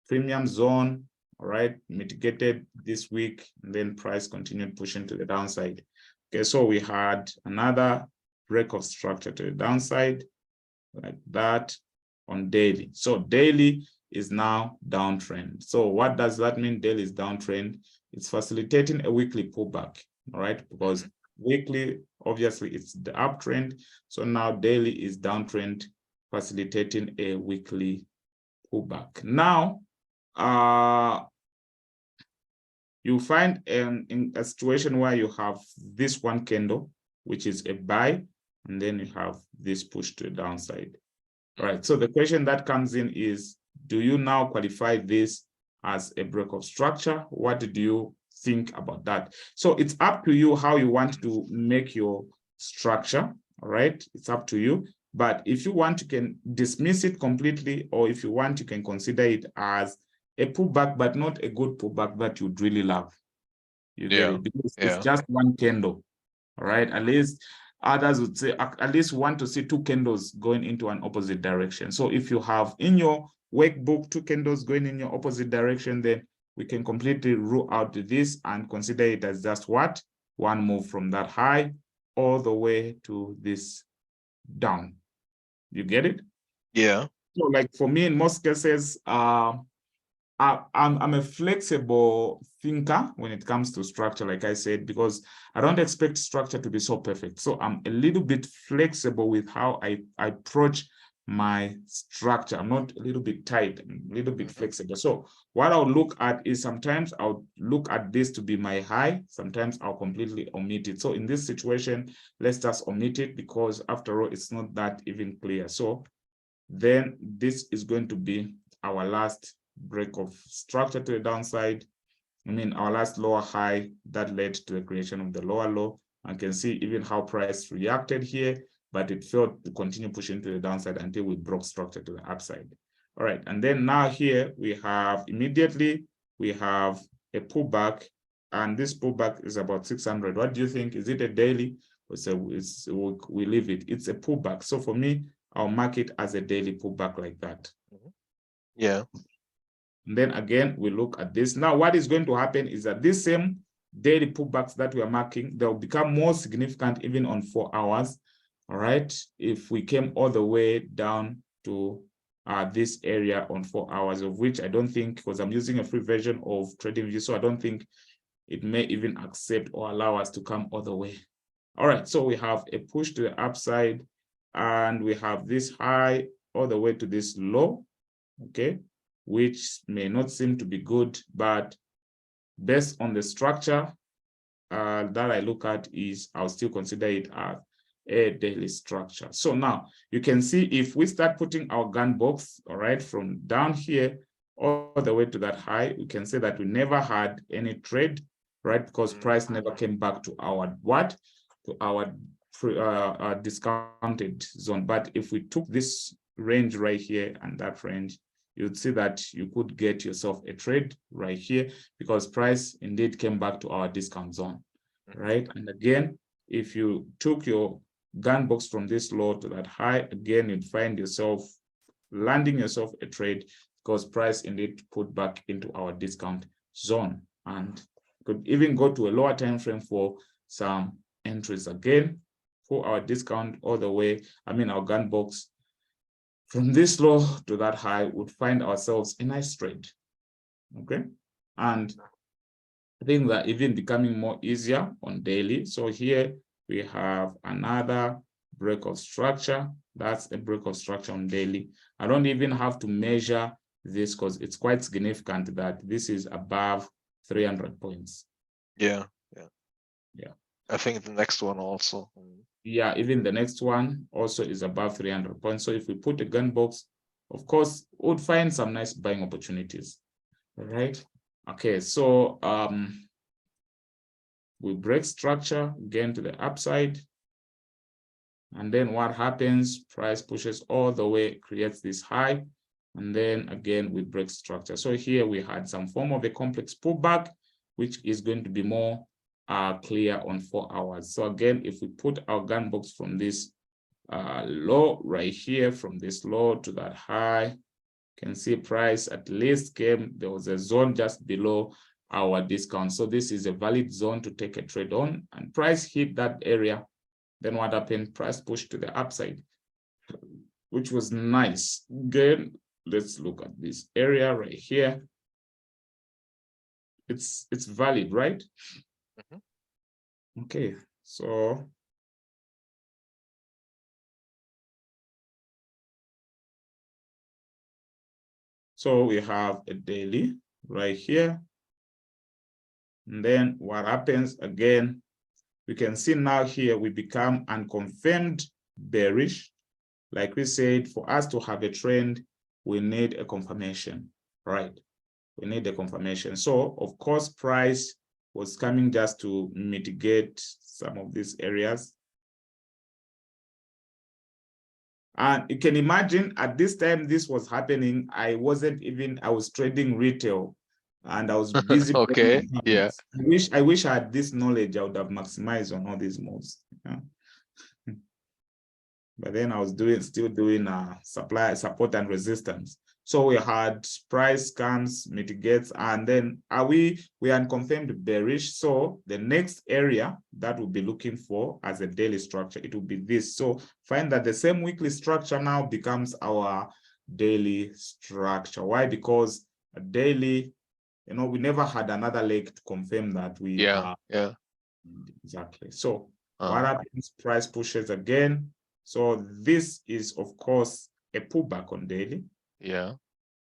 premium zone. All right, mitigated this week, and then price continued pushing to the downside. Okay, so we had another break of structure to the downside like that on daily. So daily is now downtrend. So what does that mean? Daily is downtrend. It's facilitating a weekly pullback, all right? Because weekly, obviously, it's the uptrend. So now daily is downtrend, facilitating a weekly pullback. Now, you find in a situation where you have this one candle, which is a buy, and then you have this push to the downside. All right, so the question that comes in is, do you now qualify this as a break of structure? What do you think about that? So it's up to you how you want to make your structure, all right? It's up to you. But if you want, you can dismiss it completely, or if you want, you can consider it as a pullback, but not a good pullback that you'd really love. You get it? Because it's just one candle, all right? At least others would say at least want to see two candles going into an opposite direction. So if you have in your workbook two candles going in your opposite direction, then we can completely rule out this and consider it as just what? One move from that high all the way to this down. You get it? Yeah. So like for me, in most cases, I'm a flexible thinker when it comes to structure, like I said, because I don't expect structure to be so perfect. So I'm a little bit flexible with how I approach my structure. I'm not a little bit tight, I'm a little bit flexible. So what I'll look at is sometimes I'll look at this to be my high, sometimes I'll completely omit it. So in this situation, let's just omit it because after all, it's not that even clear. So then this is going to be our last break of structure to the downside. I mean, our last lower high that led to the creation of the lower low. I can see even how price reacted here, but it failed to continue pushing to the downside until we broke structure to the upside. All right, and then now here we have immediately, we have a pullback, and this pullback is about 600. What do you think? Is it a daily? We leave it. It's a pullback. So for me, I'll mark it as a daily pullback like that. Yeah. And then again, we look at this. Now, what is going to happen is that this same daily pullbacks that we are marking, they'll become more significant even on 4 hours. All right. If we came all the way down to this area on 4 hours, of which I don't think, because I'm using a free version of TradingView, so I don't think it may even accept or allow us to come all the way. All right, so we have a push to the upside, and we have this high all the way to this low, okay, which may not seem to be good, but based on the structure that I look at, I'll still consider it as a daily structure. So now you can see if we start putting our gun box, all right, from down here all the way to that high, we can say that we never had any trade, right? Because price never came back to our what? To our discounted zone. But if we took this range right here and that range, you'd see that you could get yourself a trade right here because price indeed came back to our discount zone, right? And again, if you took your gun box from this low to that high, again, you'd find yourself landing yourself a trade because price indeed put back into our discount zone, and could even go to a lower time frame for some entries again for our discount all the way. I mean, our gun box from this low to that high would find ourselves a nice trade. Okay, and I think that even becoming more easier on daily. So here we have another break of structure. That's a break of structure on daily. I don't even have to measure this because it's quite significant that this is above 300 points. Yeah. Yeah. I think the next one also. Yeah, even the next one also is above 300 points. So if we put a gun box, of course, we would find some nice buying opportunities. All right. Okay, so we break structure again to the upside. And then what happens? Price pushes all the way, creates this high. And then again, we break structure. So here we had some form of a complex pullback, which is going to be more clear on 4 hours. So again, if we put our gun box from this low right here, from this low to that high, you can see price at least came, there was a zone just below our discount. So this is a valid zone to take a trade on, and price hit that area. Then what happened? Price pushed to the upside, which was nice. Again, let's look at this area right here. It's valid, right? Okay, so we have a daily right here. And then what happens again? We can see now here we become unconfirmed bearish. Like we said, for us to have a trend, we need a confirmation, right? We need a confirmation. So of course, price was coming just to mitigate some of these areas. And you can imagine at this time this was happening, I was trading retail and I was busy. Okay, yeah. I wish I had this knowledge, I would have maximized on all these moves. Yeah. But then I was still doing supply, support and resistance. So we had price comes, mitigates, and then we are unconfirmed bearish. So the next area that we'll be looking for as a daily structure, it will be this. So find that the same weekly structure now becomes our daily structure. Why? Because a daily, we never had another leg to confirm that we are. Yeah. Exactly. So what happens? Price pushes again. So this is, of course, a pullback on daily. Yeah.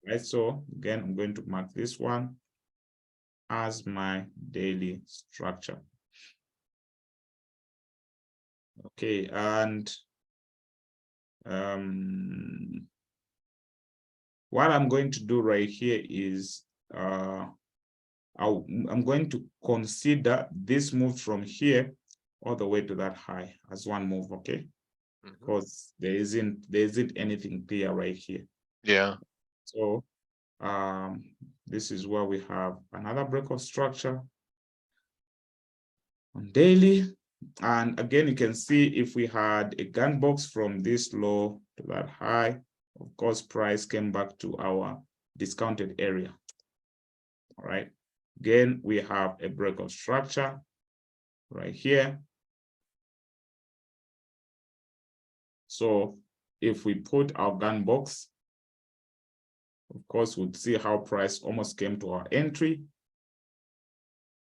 Right. So again, I'm going to mark this one as my daily structure. Okay, and what I'm going to do right here is I'm going to consider this move from here all the way to that high as one move, okay? Because there isn't anything clear right here. Yeah. So this is where we have another break of structure on daily. And again, you can see if we had a gun box from this low to that high, of course, price came back to our discounted area. All right. Again, we have a break of structure right here. So if we put our gun box, of course, we'd see how price almost came to our entry,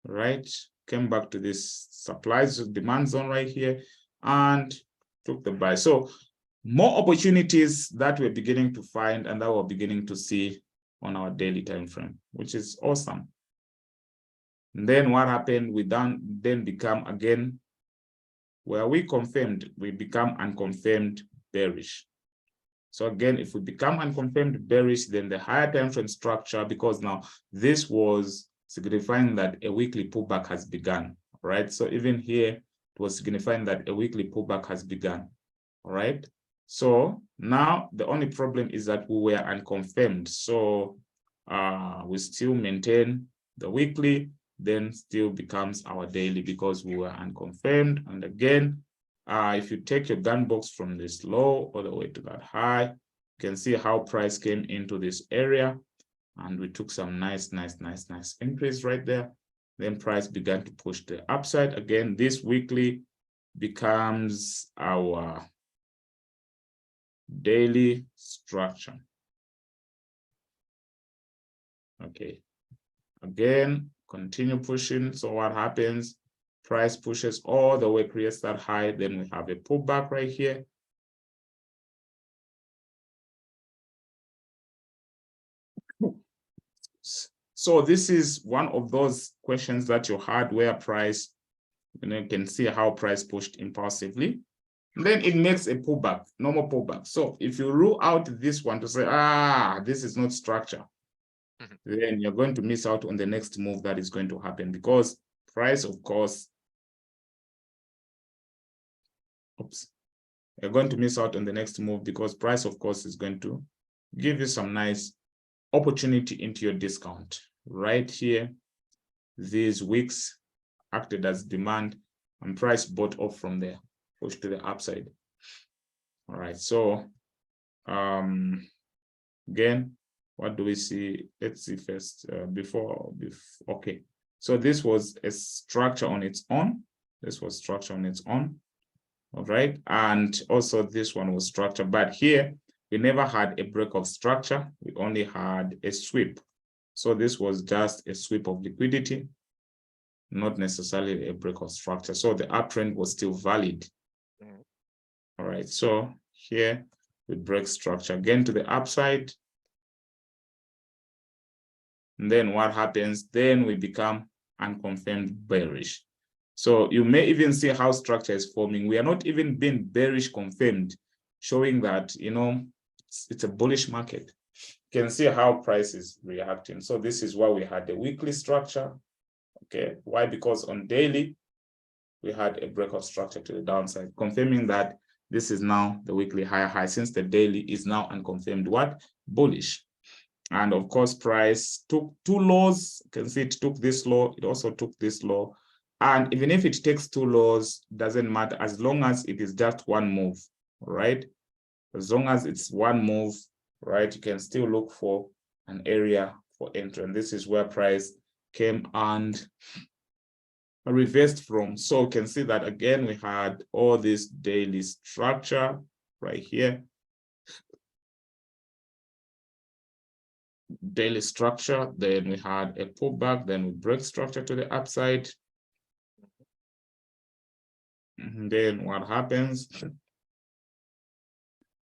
right? Came back to this supplies demand zone right here and took the buy. So more opportunities that we're beginning to find and that we're beginning to see on our daily time frame, which is awesome. And then what happened? We then become again, where we confirmed, we become unconfirmed bearish. So again, if we become unconfirmed bearish, then the higher time frame structure, because now this was signifying that a weekly pullback has begun, right? So even here, it was signifying that a weekly pullback has begun, all right? So now the only problem is that we were unconfirmed. So we still maintain the weekly, then still becomes our daily because we were unconfirmed. And again, if you take your gun box from this low all the way to that high, you can see how price came into this area and we took some nice increase right there. Then price began to push the upside. Again, this weekly becomes our daily structure. Okay, again, continue pushing. So what happens? Price pushes all the way, creates that high, then we have a pullback right here. So this is one of those questions that you had where price, you can see how price pushed impulsively. And then it makes a pullback, normal pullback. So if you rule out this one to say, this is not structure, then you're going to miss out on the next move that is going to happen because price, of course, you're going to miss out on the next move because price, of course, is going to give you some nice opportunity into your discount. Right here, these wicks acted as demand and price bought off from there, pushed to the upside. All right, so again, what do we see? Let's see first before. Okay, so this was a structure on its own. This was structure on its own. All right, and also this one was structure, but here we never had a break of structure. We only had a sweep. So this was just a sweep of liquidity, not necessarily a break of structure. So the uptrend was still valid. All right, so here we break structure again to the upside. And then what happens? Then we become unconfirmed bearish. So you may even see how structure is forming. We are not even being bearish confirmed, showing that, it's a bullish market. You can see how price is reacting. So this is why we had the weekly structure. Okay, why? Because on daily, we had a break of structure to the downside, confirming that this is now the weekly high, since the daily is now unconfirmed what? Bullish. And of course, price took two lows. You can see it took this low. It also took this low. And even if it takes two lows, doesn't matter as long as it is just one move, right? As long as it's one move, right, you can still look for an area for entry. And this is where price came and reversed from. So you can see that again, we had all this daily structure right here. Daily structure, then we had a pullback, then we break structure to the upside. And then what happens?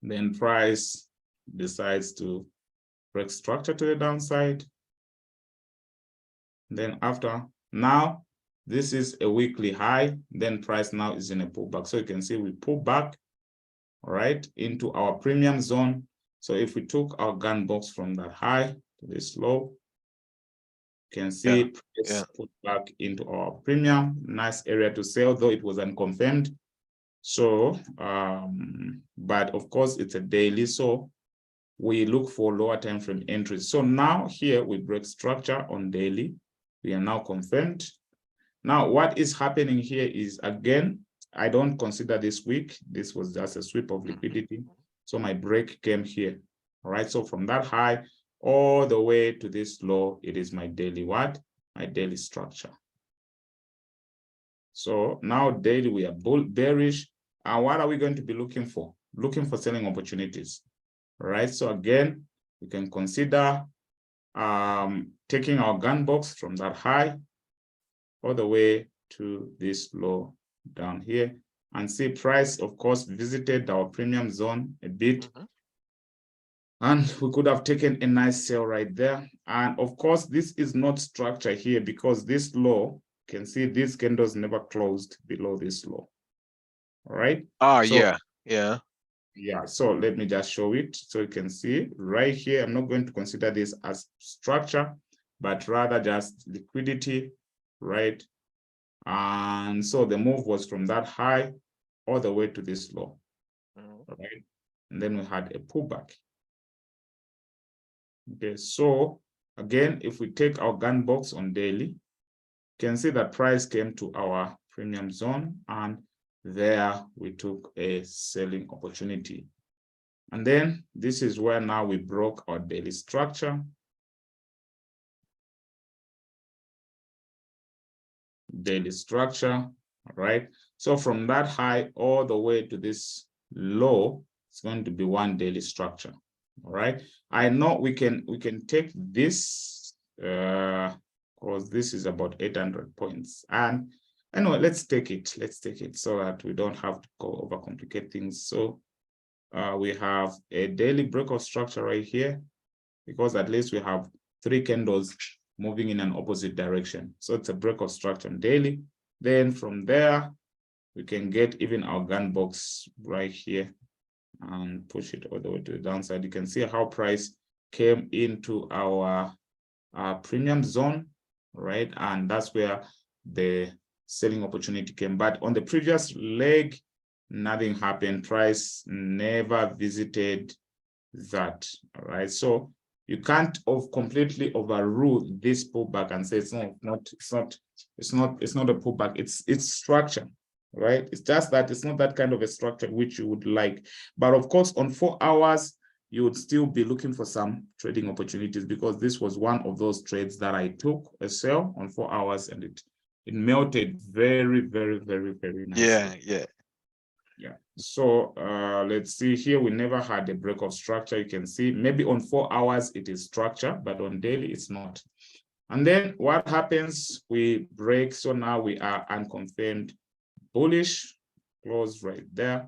Then price decides to break structure to the downside. Then after, now this is a weekly high, then price now is in a pullback. So you can see we pull back, all right, into our premium zone. So if we took our gun box from that high to this low, you can see price put back into our premium, nice area to sell, though it was unconfirmed. So, but of course it's a daily, so we look for lower time frame entries. So now here we break structure on daily. We are now confirmed. Now what is happening here is, again, I don't consider this weak. This was just a sweep of liquidity. So my break came here. All right, so from that high, all the way to this low. It is my daily what? My daily structure. So now daily we are bearish. And what are we going to be looking for? Looking for selling opportunities. All right. So again, we can consider taking our gun box from that high all the way to this low down here, and see price, of course, visited our premium zone a bit. And we could have taken a nice sell right there. And of course, this is not structure here, because this low, you can see these candles never closed below this low. All right. Ah, So, yeah, yeah. yeah, so let me just show it so you can see right here. I'm not going to consider this as structure, but rather just liquidity, right? And so the move was from that high all the way to this low, right? And then we had a pullback. Okay, so again, if we take our gun box on daily, you can see that price came to our premium zone, and there we took a selling opportunity. And then this is where now we broke our daily structure. Daily structure, all right? So from that high all the way to this low, it's going to be one daily structure, all right? I know we can take this, because this is about 800 points. And anyway, let's take it so that we don't have to go overcomplicate things. So we have a daily breakout structure right here, because at least we have 3 candles moving in an opposite direction. So it's a breakout structure on daily. Then from there, we can get even our gun box right here and push it all the way to the downside. You can see how price came into our premium zone, right? And that's where the selling opportunity came. But on the previous leg, nothing happened. Price never visited that, all right? So you can't completely overrule this pullback and say it's not a pullback. It's structure, right? It's just that it's not that kind of a structure which you would like. But of course, on 4 hours, you would still be looking for some trading opportunities, because this was one of those trades that I took a sell on 4 hours, and it melted very, very, very, very nicely. Yeah. So let's see here. We never had a breakout structure. You can see maybe on 4 hours it is structure, but on daily it's not. And then what happens? We break. So now we are unconfirmed bullish, close right there.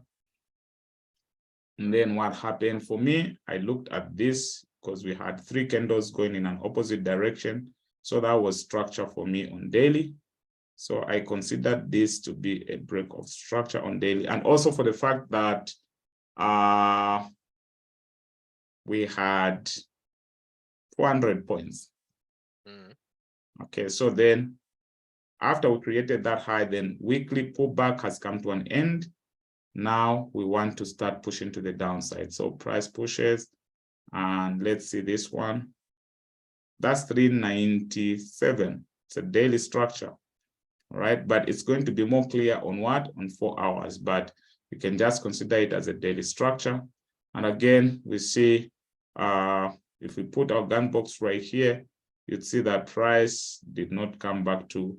And then what happened for me? I looked at this because we had 3 candles going in an opposite direction. So that was structure for me on daily. So I considered this to be a break of structure on daily, and also for the fact that we had 400 points. Okay, so then after we created that high, then weekly pullback has come to an end. Now we want to start pushing to the downside. So price pushes, and let's see this one. That's 397. It's a daily structure. All right, but it's going to be more clear on what? On 4 hours, but we can just consider it as a daily structure. And again, we see if we put our gun box right here, you'd see that price did not come back to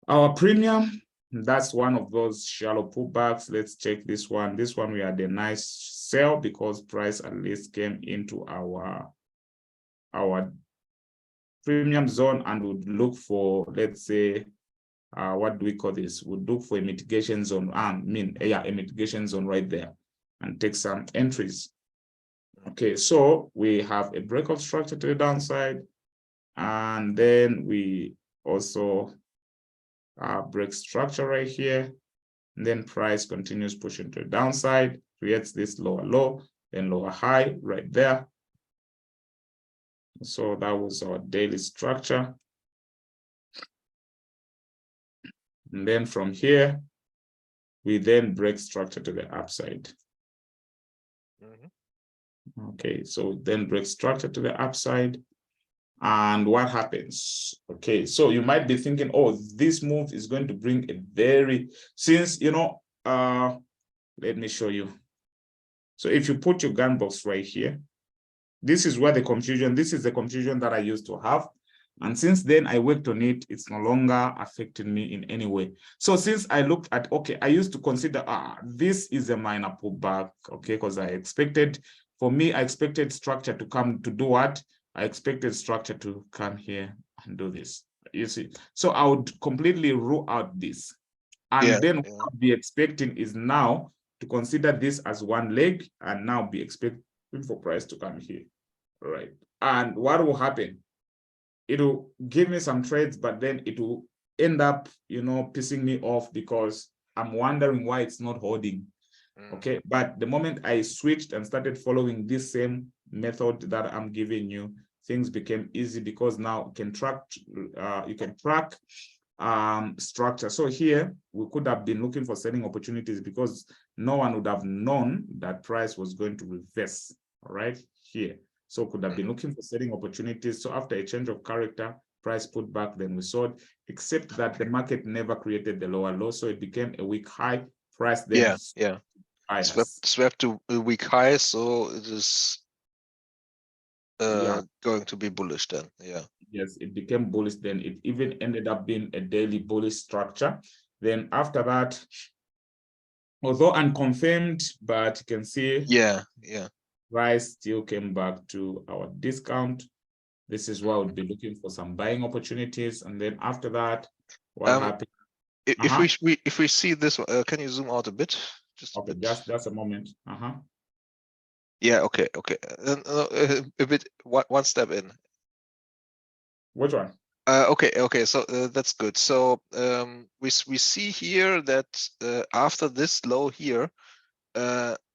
our premium. That's one of those shallow pullbacks. Let's check this one. This one we had a nice sell, because price at least came into our premium zone and would look for, let's say, what do we call this? Would look for a mitigation zone. A mitigation zone right there, and take some entries. Okay, so we have a breakout structure to the downside, and then we also break structure right here, and then price continues pushing to the downside, creates this lower low, then lower high right there. So that was our daily structure. And then from here, we then break structure to the upside. Okay, so then break structure to the upside. And what happens? Okay, so you might be thinking, oh, this move is going to bring a very, since, you know, let me show you. So if you put your gun box right here, This is where the confusion, this is the confusion that I used to have. And since then I worked on it, it's no longer affecting me in any way. So since I looked at, okay, I used to consider, this is a minor pullback, okay, because I expected structure to come to do what? I expected structure to come here and do this, you see. So I would completely rule out this. And then what I'll be expecting is now to consider this as one leg and now be expecting for price to come here, all right? And what will happen? It'll give me some trades, but then it will end up, pissing me off because I'm wondering why it's not holding. Okay, but the moment I switched and started following this same method that I'm giving you, things became easy because now you can track structure. So here we could have been looking for selling opportunities because no one would have known that price was going to reverse, all right, here. So could have been looking for selling opportunities. So after a change of character, price put back, then we sold, except that the market never created the lower low. So it became a weak high. Price then swept to a weak high, so it is going to be bullish then. Yes, it became bullish. Then it even ended up being a daily bullish structure. Then after that, although unconfirmed, but you can see price still came back to our discount. This is why I would be looking for some buying opportunities. And then after that, what happened? If we see this, can you zoom out a bit? Just okay, just a moment. Yeah, okay. A bit, one step in. Which one? Okay, so that's good. So we see here that after this low here,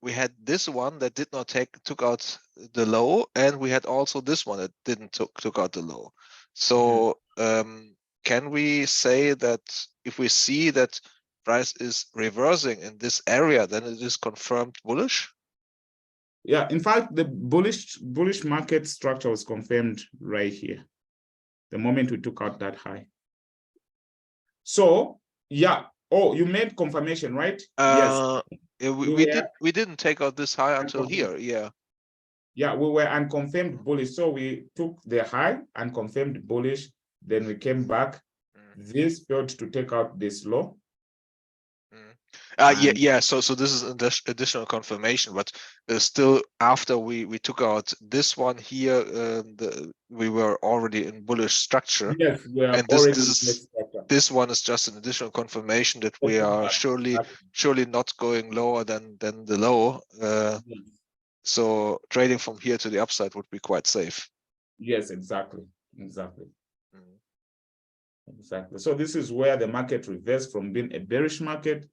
we had this one that did not took out the low, and we had also this one that didn't took out the low. So can we say that if we see that price is reversing in this area, then it is confirmed bullish? Yeah, in fact, the bullish market structure was confirmed right here, the moment we took out that high. So yeah, you made confirmation, right? Yes. We didn't take out this high until here. Yeah, we were unconfirmed bullish. So we took the high and confirmed bullish, then we came back. This failed to take out this low. So this is additional confirmation, but still after we took out this one here, we were already in bullish structure. Yes, we are and this one is just an additional confirmation that we are surely not going lower than the low. So trading from here to the upside would be quite safe. Yes, exactly. So this is where the market reversed from being a bearish market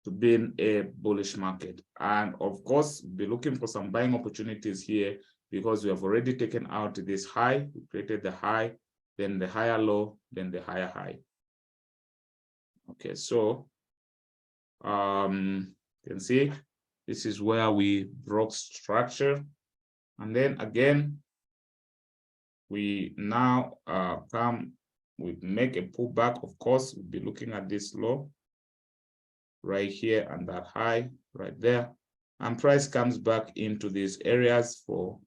to being a bullish market. And of course, be looking for some buying opportunities here because we have already taken out this high. We created the high, then the higher low, then the higher high. Okay, so you can see this is where we broke structure. And then again, we now we make a pullback. Of course, we'll be looking at this low right here and that high right there. And price comes back into these areas for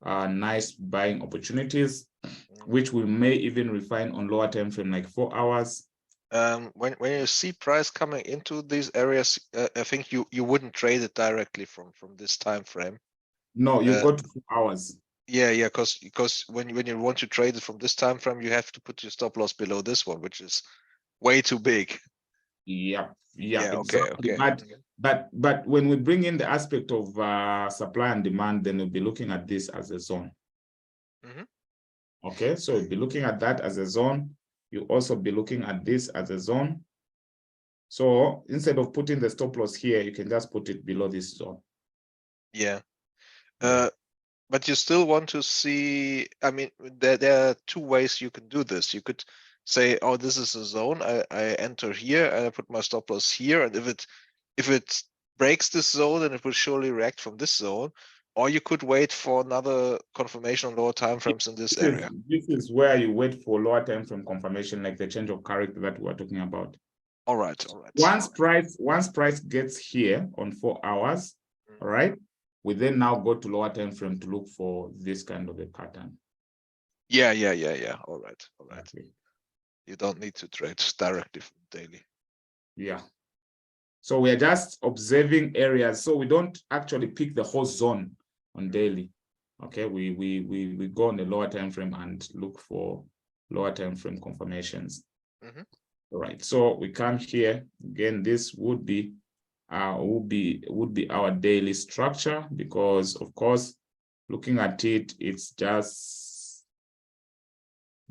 nice buying opportunities, which we may even refine on lower time frame, like 4 hours. When you see price coming into these areas, I think you wouldn't trade it directly from this time frame. No, you go to 4 hours. Yeah, because when you want to trade it from this time frame, you have to put your stop loss below this one, which is way too big. Yeah, exactly. But when we bring in the aspect of supply and demand, then we'll be looking at this as a zone. Okay, so we'll be looking at that as a zone. You also be looking at this as a zone. So instead of putting the stop loss here, you can just put it below this zone. Yeah. But you still want to see, I mean, there are two ways you can do this. You could say, oh, this is a zone. I enter here and I put my stop loss here. And if it breaks this zone, then it will surely react from this zone. Or you could wait for another confirmation on lower time frames in this area. This is where you wait for lower time frame confirmation, like the change of character that we were talking about. All right. Once price gets here on 4 hours, all right, we then now go to lower time frame to look for this kind of a pattern. Yeah. All right. Okay. You don't need to trade directly from daily. Yeah. So we are just observing areas. So we don't actually pick the whole zone on daily. Okay, we go on the lower time frame and look for lower time frame confirmations. All right. So we come here again. This would be our daily structure, because of course, looking at it, it's just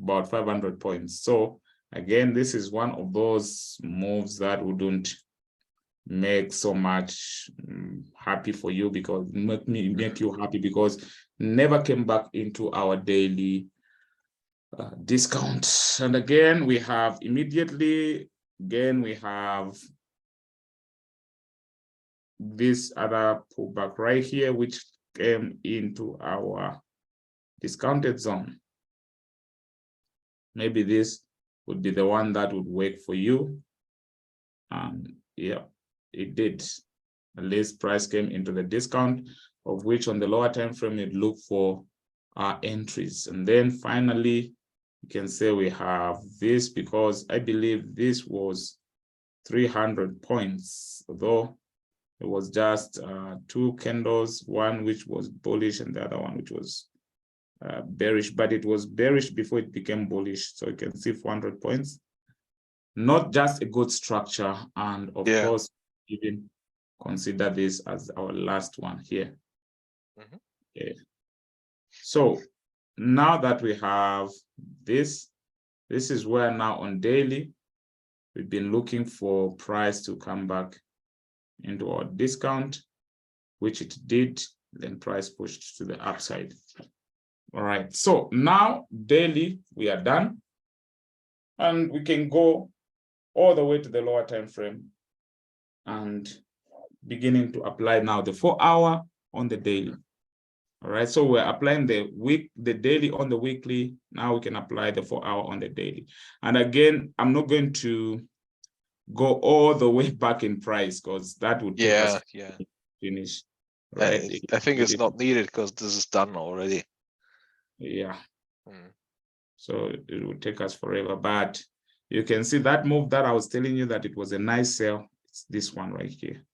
about 500 points. So again, this is one of those moves that wouldn't make so much happy for you, because make you happy, because never came back into our daily discount. And again, we have immediately, again, we have this other pullback right here, which came into our discounted zone. Maybe this would be the one that would work for you. Yeah, it did. At least price came into the discount, of which on the lower time frame it looked for our entries. And then finally, you can say we have this, because I believe this was 300 points, although it was just two candles, one which was bullish and the other one which was bearish, but it was bearish before it became bullish. So you can see 400 points. Not just a good structure, and of course, even consider this as our last one here. Okay. So now that we have this is where now on daily, we've been looking for price to come back into our discount, which it did, then price pushed to the upside. All right, so now daily, we are done, and we can go all the way to the lower time frame and beginning to apply now the 4 hour on the daily. All right, so we're applying the daily on the weekly. Now we can apply the 4 hour on the daily. And again, I'm not going to go all the way back in price, because that would take us to finish. Right? I think it's not needed, because this is done already. Yeah. So it would take us forever, but you can see that move that I was telling you that it was a nice sell. It's this one right here.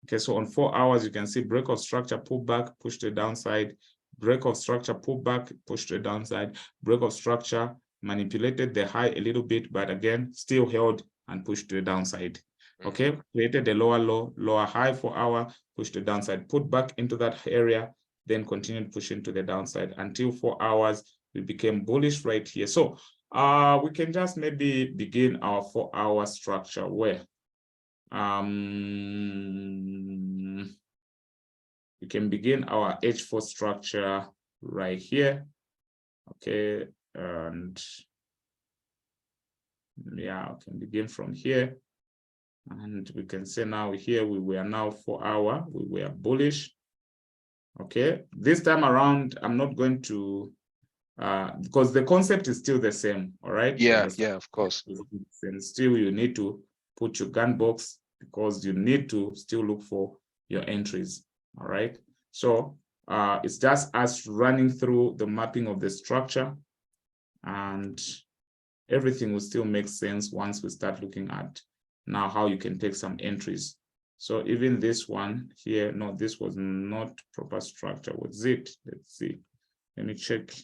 Okay, so on 4 hours, you can see break of structure, pullback, push to the downside, break of structure, pullback, push to the downside, break of structure, manipulated the high a little bit, but again, still held and pushed to the downside. Okay, created a lower low, lower high 4 hour, push to the downside, put back into that area, then continued pushing to the downside until 4 hours, we became bullish right here. So we can just maybe begin our 4 hour structure where we can begin our H4 structure right here. Okay, and yeah, we can begin from here. And we can say now here we were now 4 hour, we were bullish. Okay, this time around, I'm not going to, because the concept is still the same, all right? Yeah, of course. And still you need to put your gun box, because you need to still look for your entries, all right? So it's just us running through the mapping of the structure, and everything will still make sense once we start looking at now how you can take some entries. So even this one here, no, this was not proper structure. Was it? Let's see. Let me check.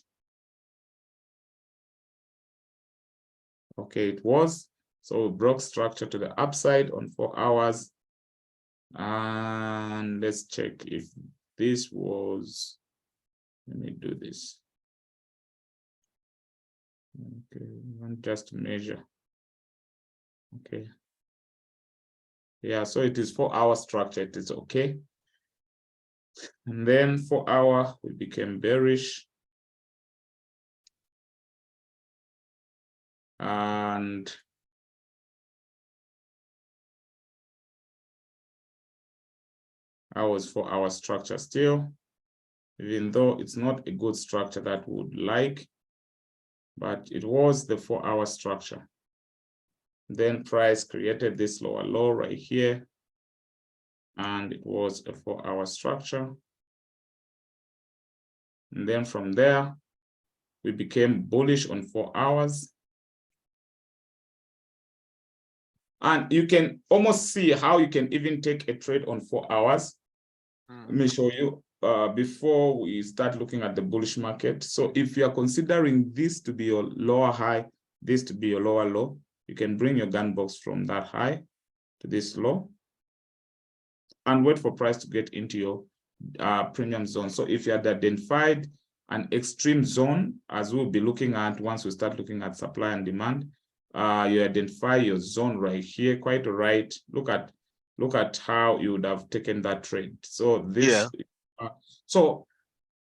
Okay, it was. So we broke structure to the upside on 4 hours. And let's check if this was, let me do this. Okay, just measure. Okay. Yeah, so it is 4 hour structure, it is okay. And then 4 hour, we became bearish. And I was 4 hour structure still, even though it's not a good structure that we would like, but it was the 4 hour structure. Then price created this lower low right here, and it was a 4 hour structure. And then from there, we became bullish on 4 hours. And you can almost see how you can even take a trade on 4 hours. Let me show you before we start looking at the bullish market. So if you are considering this to be your lower high, this to be your lower low, you can bring your gun box from that high to this low and wait for price to get into your premium zone. So if you had identified an extreme zone, as we'll be looking at once we start looking at supply and demand, you identify your zone right here, quite right. Look at how you would have taken that trade. So this, so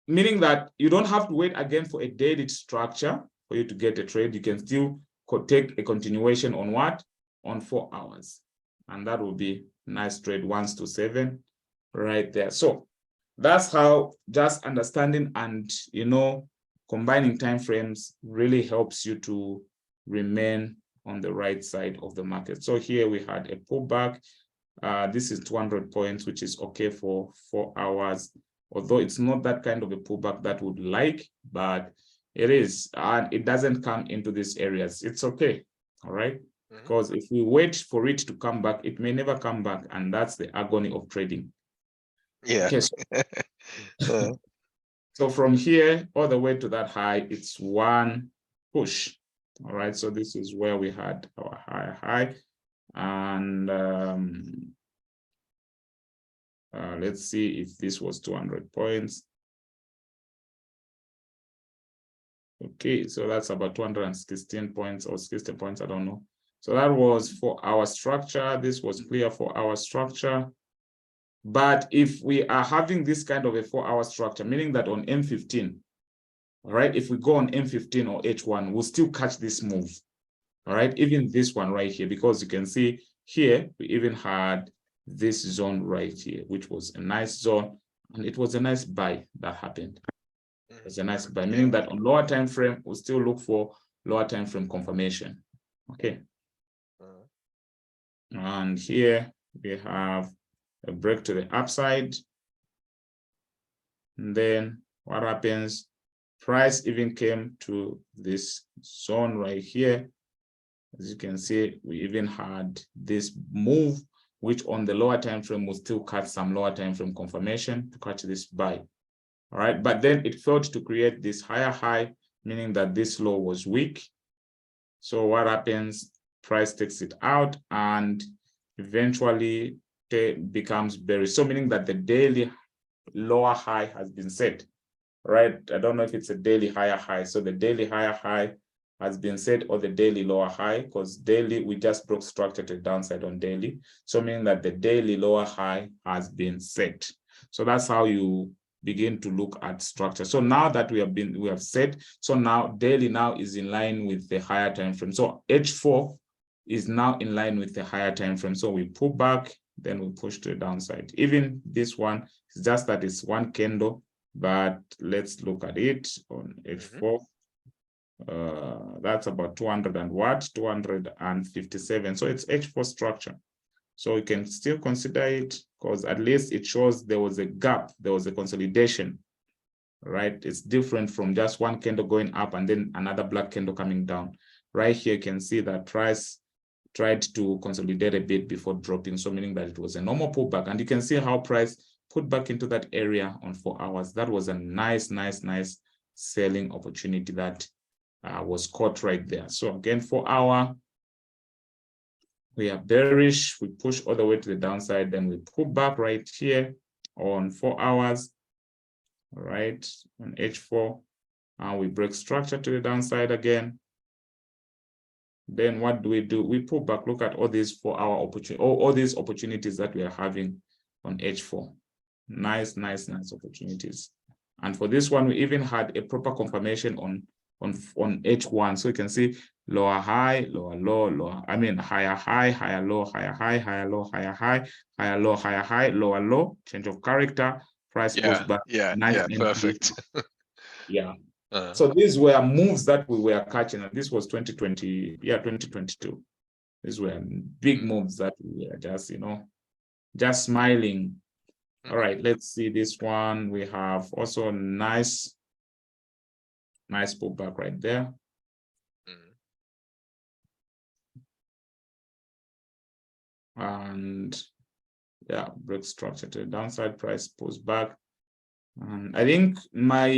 meaning that you don't have to wait again for a daily structure for you to get a trade. You can still take a continuation on what? On 4 hours. And that will be a nice trade, 1 to 7 right there. So that's how just understanding and, you know, combining time frames really helps you to remain on the right side of the market. So here we had a pullback. This is 200 points, which is okay for 4 hours. Although it's not that kind of a pullback that would like, but it is, and it doesn't come into these areas. It's okay, all right? Because if we wait for it to come back, it may never come back, and that's the agony of trading. Yeah. Okay, so from here all the way to that high, it's one push. All right, so this is where we had our high, and let's see if this was 200 points. Okay, so that's about 216 points or 60 points, I don't know. So that was for our structure. This was clear for our structure. But if we are having this kind of a 4-hour structure, meaning that on M15, all right, if we go on M15 or H1, we'll still catch this move, all right, even this one right here, because you can see here, we even had this zone right here, which was a nice zone, and it was a nice buy that happened. It's a nice buy, meaning that on lower time frame, we'll still look for lower time frame confirmation. Okay. And here we have a break to the upside. And then what happens? Price even came to this zone right here. As you can see, we even had this move, which on the lower time frame will still catch some lower time frame confirmation to catch this buy. All right, but then it failed to create this higher high, meaning that this low was weak. So what happens? Price takes it out and eventually becomes bearish. So meaning that the daily lower high has been set, right? I don't know if it's a daily higher high. So the daily higher high has been set, or the daily lower high, because daily we just broke structure to the downside on daily. So meaning that the daily lower high has been set. So that's how you begin to look at structure. So now that we have set, so now daily now is in line with the higher time frame. So H4 is now in line with the higher time frame. So we pull back, then we push to the downside. Even this one is just that it's one candle, but let's look at it on H4. That's about 200 and what? 257. So it's H4 structure. So you can still consider it, because at least it shows there was a gap, there was a consolidation, right? It's different from just one candle going up and then another black candle coming down. Right here, you can see that price tried to consolidate a bit before dropping, so meaning that it was a normal pullback. And you can see how price put back into that area on 4 hours. That was a nice selling opportunity that was caught right there. So again, 4 hour, we are bearish, we push all the way to the downside, then we pull back right here on 4 hours, all right, on H4, and we break structure to the downside again. Then what do? We pull back. Look at all these 4 hour opportunities, all these opportunities that we are having on H4. Nice opportunities. And for this one, we even had a proper confirmation on H1. So you can see lower high, lower low, lower, I mean higher high, higher low, higher high, higher low, higher high, higher low, higher high, lower low, change of character, price goes back. Nice perfect. Yeah. So these were moves that we were catching, and this was 2020, 2022. These were big moves that we were just, just smiling. All right, let's see this one. We have also nice Nice pullback right there. And yeah, break structure to the downside, price pulls back. And I think my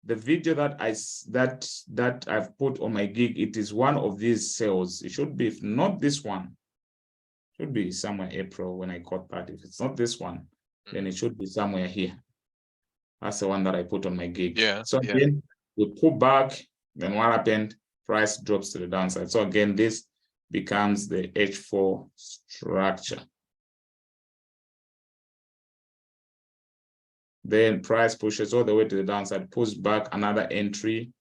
the video that I've put on my gig, it is one of these sales. It should be, if not this one, it should be somewhere April when I caught that. If it's not this one, then it should be somewhere here. That's the one that I put on my gig. Yeah. So again, we pull back, then what happened? Price drops to the downside. So again, this becomes the H4 structure. Then price pushes all the way to the downside, pulls back, another entry,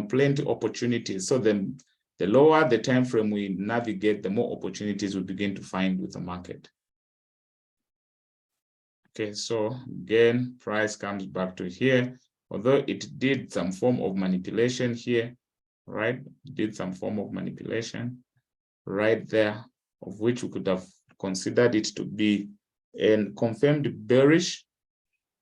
plenty opportunities. So then the lower the time frame we navigate, the more opportunities we begin to find with the market. Okay, so again, price comes back to here, although it did some form of manipulation here, right? It did some form of manipulation right there, of which we could have considered it to be a confirmed bearish.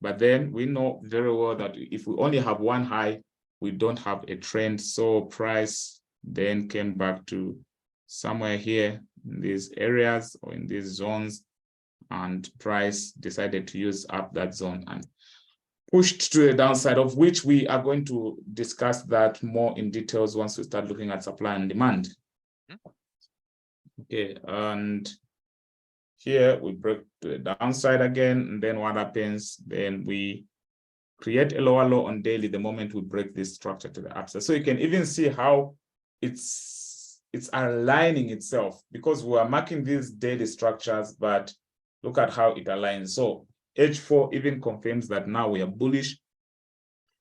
But then we know very well that if we only have one high, we don't have a trend. So price then came back to somewhere here in these areas or in these zones, and price decided to use up that zone and pushed to the downside, of which we are going to discuss that more in details once we start looking at supply and demand. Okay, and here we break to the downside again, and then what happens? Then we create a lower low on daily the moment we break this structure to the upside. So you can even see how it's aligning itself, because we are marking these daily structures, but look at how it aligns. So H4 even confirms that now we are bullish,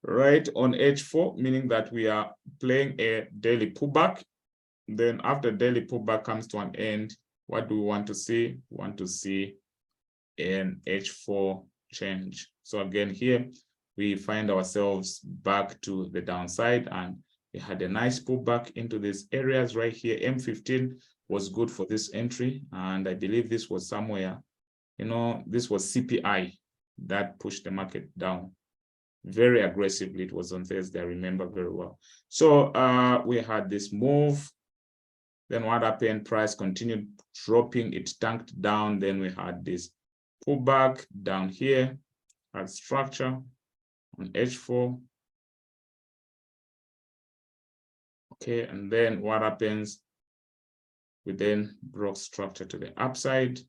right, on H4, meaning that we are playing a daily pullback. Then after daily pullback comes to an end, what do we want to see? We want to see an H4 change. So again, here we find ourselves back to the downside, and we had a nice pullback into these areas right here. M15 was good for this entry, and I believe this was somewhere, this was CPI that pushed the market down very aggressively. It was on Thursday, I remember very well. So we had this move. Then what happened? Price continued dropping, it tanked down. Then we had this pullback down here at structure on H4. Okay, and then what happens? We then broke structure to the upside,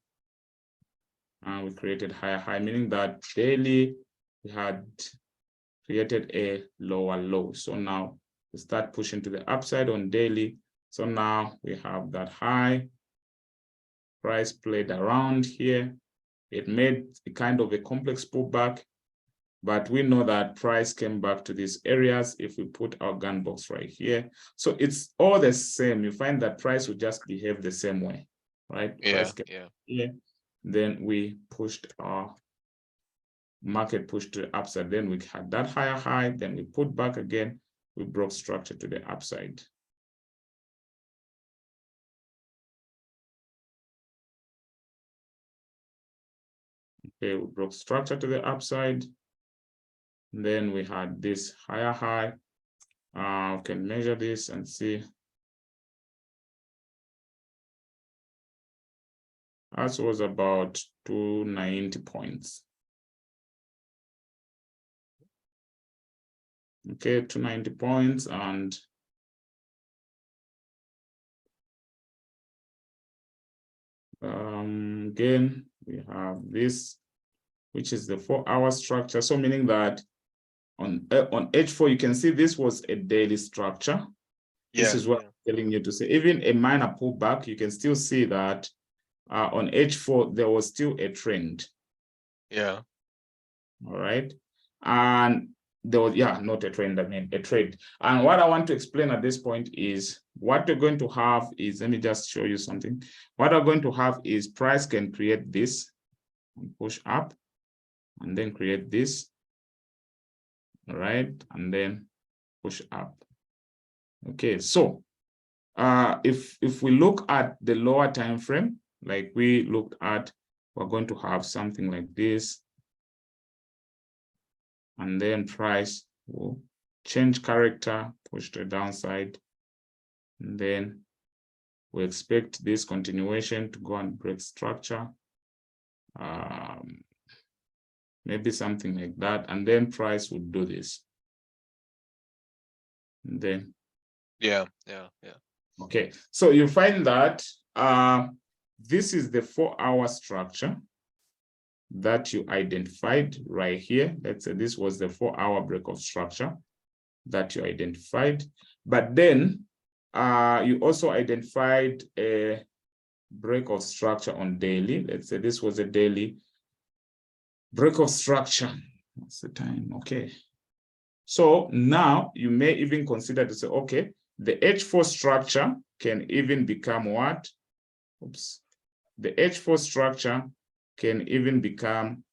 and we created higher high, meaning that daily we had created a lower low. So now we start pushing to the upside on daily. So now we have that high. Price played around here. It made a kind of a complex pullback, but we know that price came back to these areas if we put our gun box right here. So it's all the same. You find that price will just behave the same way, right? Yeah, here. Then we pushed our market pushed to the upside. Then we had that higher high. Then we put back again. We broke structure to the upside. Okay, we broke structure to the upside. And then we had this higher high. We can measure this and see. That was about 290 points. Okay, 290 points, and again, we have this, which is the 4-hour structure. So meaning that on H4, you can see this was a daily structure. This is what I'm telling you to say. Even a minor pullback, you can still see that on H4, there was still a trend. Yeah. All right. And there was, not a trend, I mean a trade. And what I want to explain at this point is what you're going to have is, let me just show you something. What I'm going to have is price can create this and push up and then create this. All right. And then push up. Okay. So if we look at the lower time frame, like we looked at, we're going to have something like this. And then price We'll change character, push to the downside, and then we expect this continuation to go and break structure. Maybe something like that, and then price would do this. And then yeah. okay, so you find that this is the 4-hour structure that you identified right here. Let's say this was the 4-hour break of structure that you identified, but then you also identified a break of structure on daily. Let's say this was a daily break of structure. What's the time? Okay. So now you may even consider to say, okay, the H4 structure can even become what? Oops. The H4 structure can even become,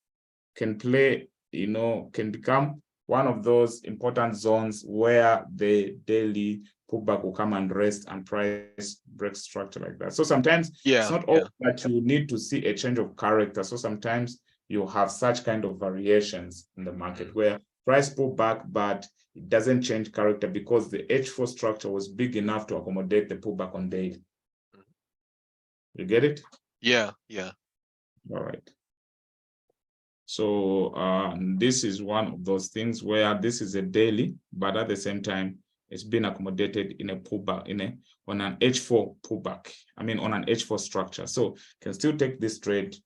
can play, can become one of those important zones where the daily pullback will come and rest and price break structure like that. So sometimes it's not all that you need to see a change of character. So sometimes you have such kind of variations in the market where price pull back, but it doesn't change character because the H4 structure was big enough to accommodate the pullback on daily. You get it? Yeah. All right. So this is one of those things where this is a daily, but at the same time, it's been accommodated in a pullback, on an H4 pullback. I mean, on an H4 structure. So can still take this trade,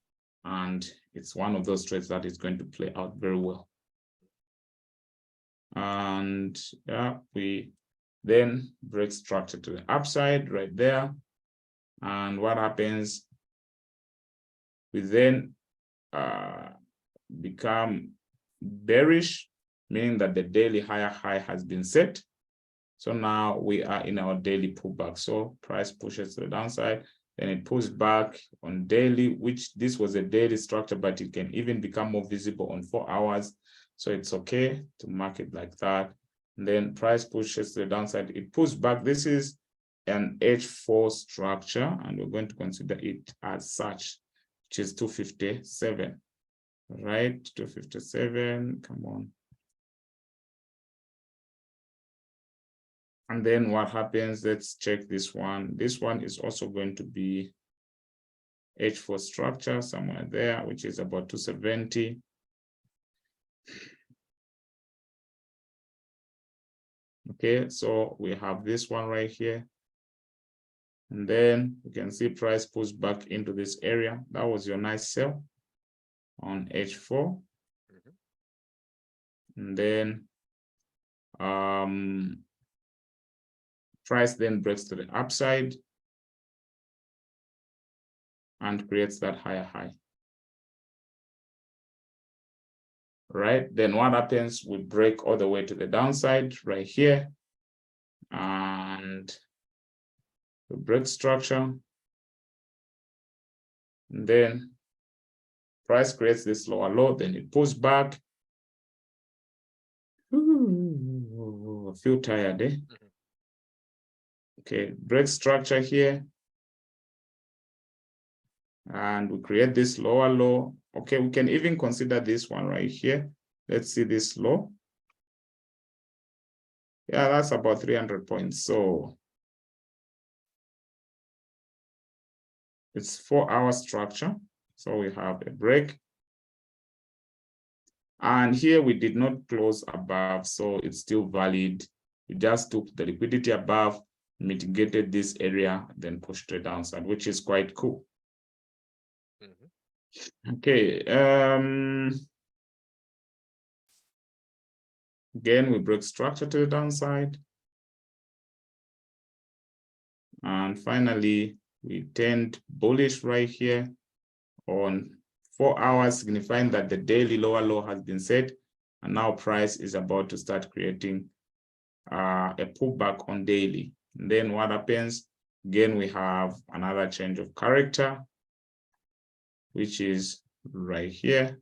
and it's one of those trades that is going to play out very well. And yeah, we then break structure to the upside right there. And what happens? We then become bearish, meaning that the daily higher high has been set. So now we are in our daily pullback. So price pushes to the downside, then it pulls back on daily, which this was a daily structure, but it can even become more visible on 4 hours. So it's okay to mark it like that. And then price pushes to the downside, it pulls back. This is an H4 structure, and we're going to consider it as such, which is 257. Right, 257, come on. And then what happens? Let's check this one. This one is also going to be H4 structure somewhere there, which is about 270. Okay, so we have this one right here. And then you can see price pulls back into this area. That was your nice sell on H4. And then price then breaks to the upside and creates that higher high. Right, then what happens? We break all the way to the downside right here, and we break structure. And then price creates this lower low, then it pulls back. Ooh, I feel tired, eh? Okay, break structure here. And we create this lower low. Okay, we can even consider this one right here. Let's see this low. Yeah, that's about 300 points. So it's 4-hour structure. So we have a break. And here we did not close above, so it's still valid. We just took the liquidity above, mitigated this area, then pushed to the downside, which is quite cool. Okay. Again, we break structure to the downside. And finally, we turned bullish right here on 4 hours, signifying that the daily lower low has been set. And now price is about to start creating a pullback on daily. And then what happens? Again, we have another change of character, which is right here.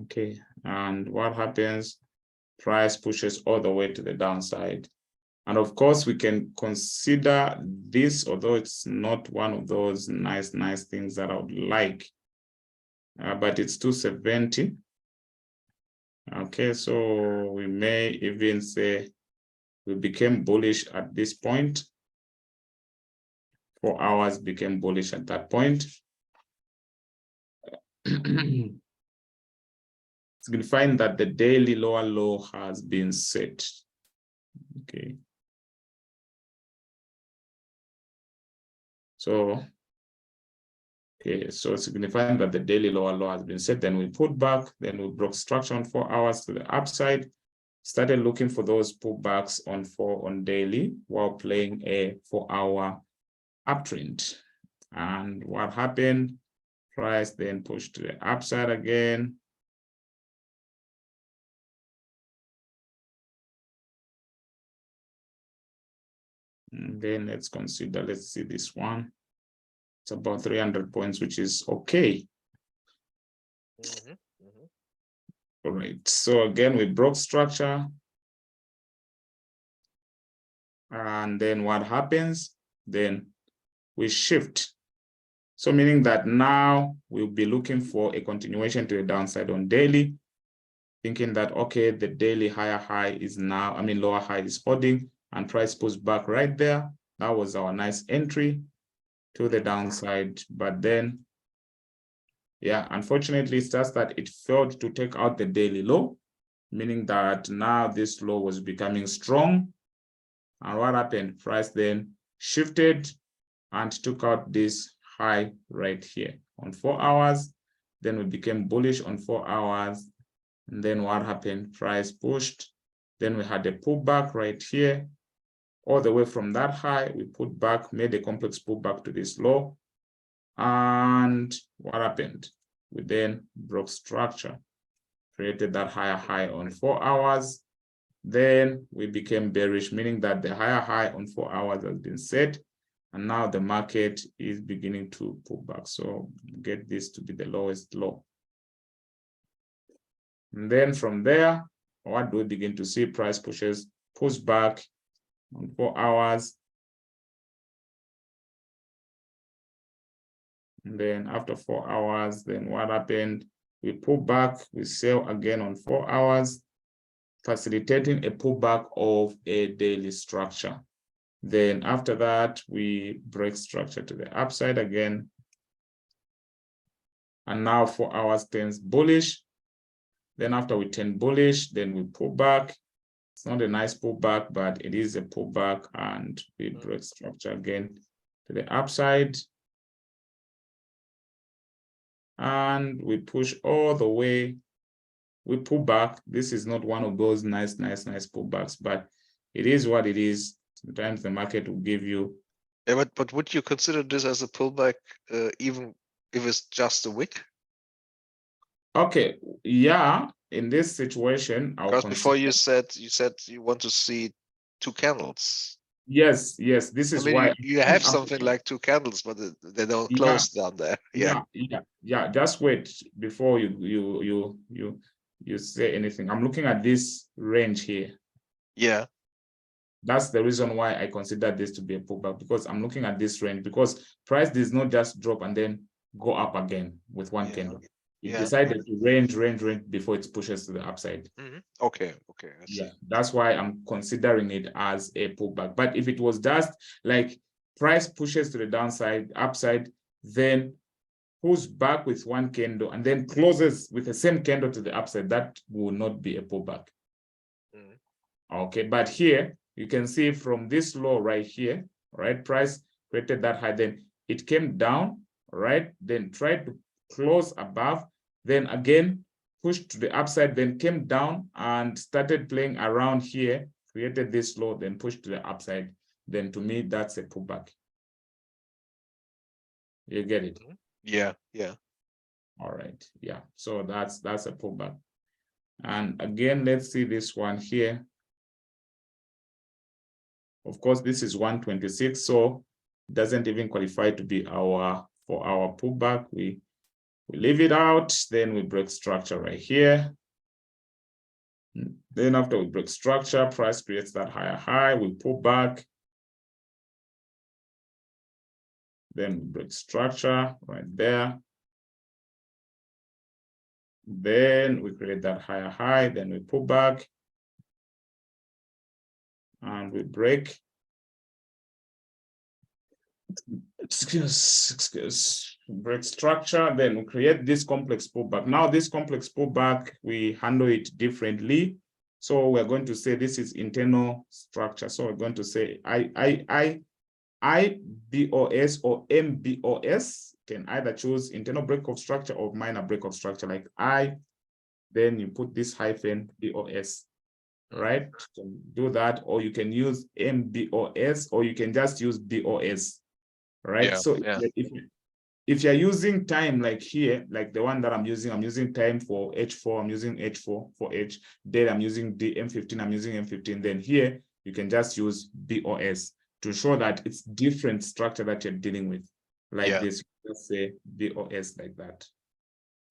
Okay, and what happens? Price pushes all the way to the downside. And of course, we can consider this, although it's not one of those nice things that I would like. but it's 270. Okay, so we may even say we became bullish at this point. 4 hours became bullish at that point. Signifying that the daily lower low has been set. Okay. So, okay, so signifying that the daily lower low has been set, then we put back, then we broke structure on 4 hours to the upside, started looking for those pullbacks on daily while playing a 4-hour uptrend. And what happened? Price then pushed to the upside again. And then let's see this one. It's about 300 points, which is okay. All right, so again, we broke structure. And then what happens? Then we shift. So meaning that now we'll be looking for a continuation to the downside on daily, thinking that, okay, the daily higher high is now, lower high is holding and price pulls back right there. That was our nice entry to the downside. But then, yeah, unfortunately, it's just that it failed to take out the daily low, meaning that now this low was becoming strong. And what happened? Price then shifted and took out this high right here on 4 hours. Then we became bullish on 4 hours. And then what happened? Price pushed. Then we had a pullback right here. All the way from that high, we put back, made a complex pullback to this low. And what happened? We then broke structure, created that higher high on 4 hours. Then we became bearish, meaning that the higher high on 4 hours has been set. And now the market is beginning to pull back. So get this to be the lowest low. And then from there, what do we begin to see? Price pulls back on 4 hours. And then after 4 hours, then what happened? We pull back, we sell again on 4 hours, facilitating a pullback of a daily structure. Then after that, we break structure to the upside again. And now 4 hours turns bullish. Then after we turn bullish, then we pull back. It's not a nice pullback, but it is a pullback, and we break structure again to the upside. And we push all the way. We pull back. This is not one of those nice pullbacks, but it is what it is. Sometimes the market will give you. Yeah, but would you consider this as a pullback, even if it's just a wick? Okay, yeah. In this situation, because before you said you want to see 2 candles. Yes, this is why you have something like 2 candles, but they don't close down there. Yeah. Just wait before you say anything. I'm looking at this range here. Yeah. That's the reason why I consider this to be a pullback, because I'm looking at this range, because price does not just drop and then go up again with one candle. It decided to range before it pushes to the upside. Okay. I see. Yeah, that's why I'm considering it as a pullback. But if it was just like price pushes to the downside, upside, then pulls back with one candle and then closes with the same candle to the upside, that will not be a pullback. Okay, but here you can see from this low right here, right? Price created that high, then it came down, right? Then tried to close above, then again pushed to the upside, then came down and started playing around here, created this low, then pushed to the upside. Then to me, that's a pullback. You get it? Yeah. All right. Yeah. So that's a pullback. And again, let's see this one here. Of course, this is 126, so it doesn't even qualify to be our pullback. We leave it out, then we break structure right here. Then after we break structure, price creates that higher high, we pull back. Then we break structure right there. Then we create that higher high, then we pull back and we break. Break structure, then we create this complex pullback. Now this complex pullback, we handle it differently. So we're going to say this is internal structure. So we're going to say IBOS or MBOS. Can either choose internal break of structure or minor break of structure, like I, then you put this hyphen BOS, right? You can do that, or you can use MBOS, or you can just use BOS, right? Yeah, So yeah. if you're using time, like here, like the one that I'm using time for H4, I'm using H4 for H, then I'm using M15, I'm using M15, then here you can just use BOS to show that it's different structure that you're dealing with, like this. Let's say BOS like that.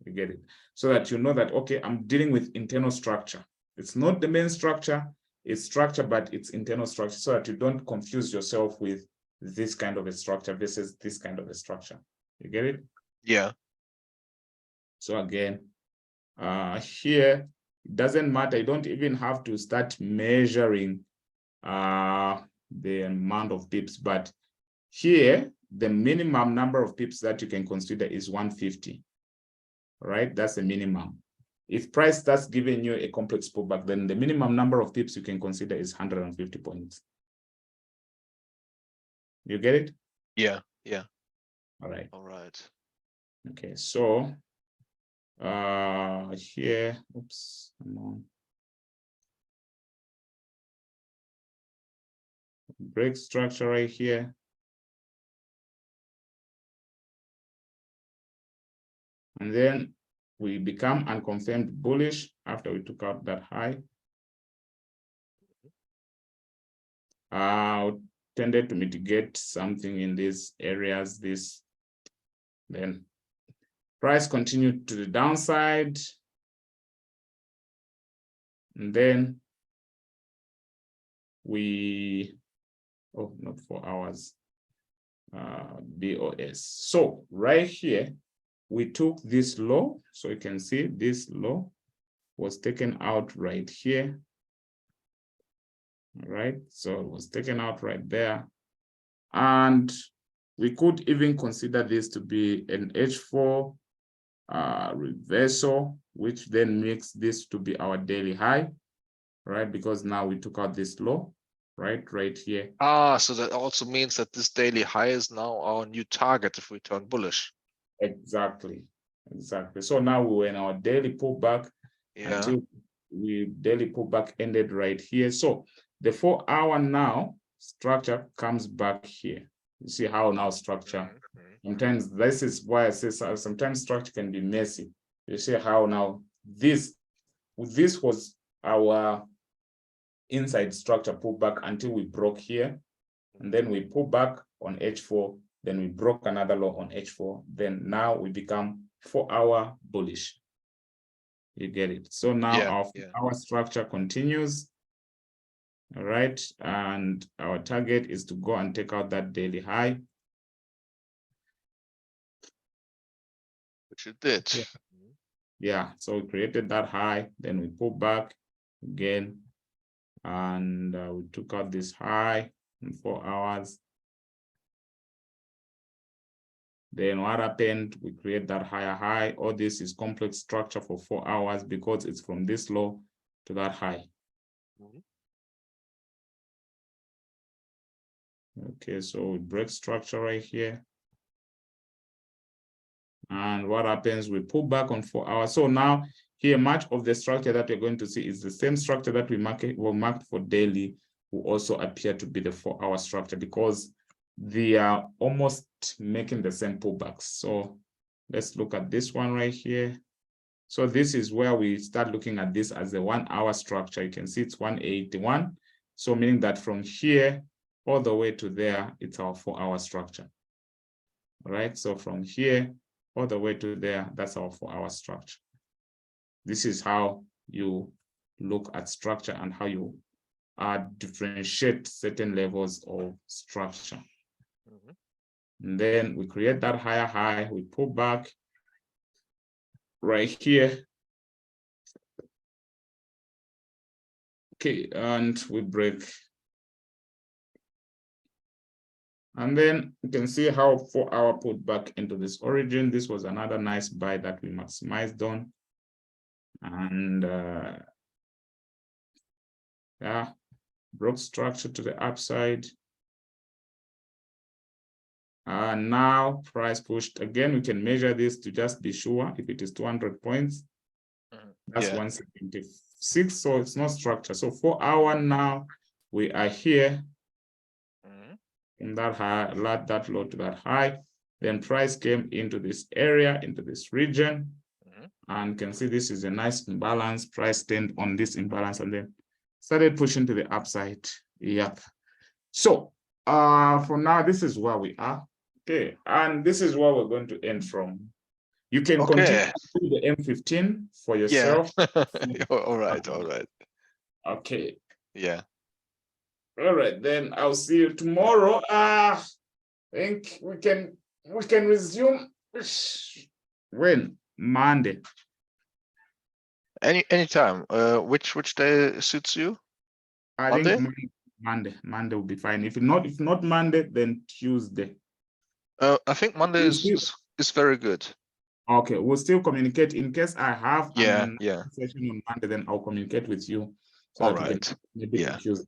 You get it? So that you know that, okay, I'm dealing with internal structure. It's not the main structure, it's structure, but it's internal structure, so that you don't confuse yourself with this kind of a structure versus this kind of a structure. You get it? Yeah. So again, here, it doesn't matter. You don't even have to start measuring the amount of pips, but here, the minimum number of pips that you can consider is 150, right? That's the minimum. If price starts giving you a complex pullback, then the minimum number of pips you can consider is 150 points. You get it? Yeah, yeah. All right. All right. Okay, so here, oops, come on. Break structure right here. And then we become unconfirmed bullish after we took out that high. Tended to mitigate something in these areas, then price continued to the downside. And then we, oh, not 4 hours, BOS. So right here, we took this low. So you can see this low was taken out right here. All right, so it was taken out right there. And we could even consider this to be an H4 reversal, which then makes this to be our daily high, right? Because now we took out this low, right here. So that also means that this daily high is now our new target if we turn bullish. Exactly. So now we were in our daily pullback until daily pullback ended right here. So the 4 hour now structure comes back here. You see how now structure, sometimes this is why I say sometimes structure can be messy. You see how now this was our inside structure pullback until we broke here, and then we pull back on H4, then we broke another low on H4, then now we become 4 hour bullish. You get it? So now our structure continues. All right, and our target is to go and take out that daily high, which it did. Yeah, so we created that high, then we pull back again, and we took out this high in 4 hours. Then what happened? We create that higher high. All this is complex structure for 4 hours because it's from this low to that high. Okay, so we break structure right here. And what happens? We pull back on 4 hours. So now here, much of the structure that we're going to see is the same structure that we marked for daily will also appear to be the 4 hour structure because they are almost making the same pullbacks. So let's look at this one right here. So this is where we start looking at this as a 1 hour structure. You can see it's 181. So meaning that from here all the way to there, it's our 4 hour structure. All right, so from here all the way to there, that's our 4 hour structure. This is how you look at structure and how you differentiate certain levels of structure. And then we create that higher high, we pull back right here, Okay, and we break. And then you can see how 4 hour put back into this origin. This was another nice buy that we maximized on. And yeah, broke structure to the upside. Now price pushed again. We can measure this to just be sure if it is 200 points. That's 176. So it's not structure. So 4 hour now we are here from that high, that low to that high. Then price came into this area, into this region, and can see this is a nice imbalance. Price stayed on this imbalance and then started pushing to the upside. Yep. So for now, this is where we are. Okay, and this is where we're going to end from. You can continue the M15 for yourself. Yeah. All right. Okay. Yeah. All right, then I'll see you tomorrow. I think we can resume when? Monday. Anytime. Which day suits you? I think Monday will be fine. If not Monday, then Tuesday. I think Monday is very good. Okay, we'll still communicate in case I have a session on Monday. Then I'll communicate with you. So all that right. we can maybe Tuesday.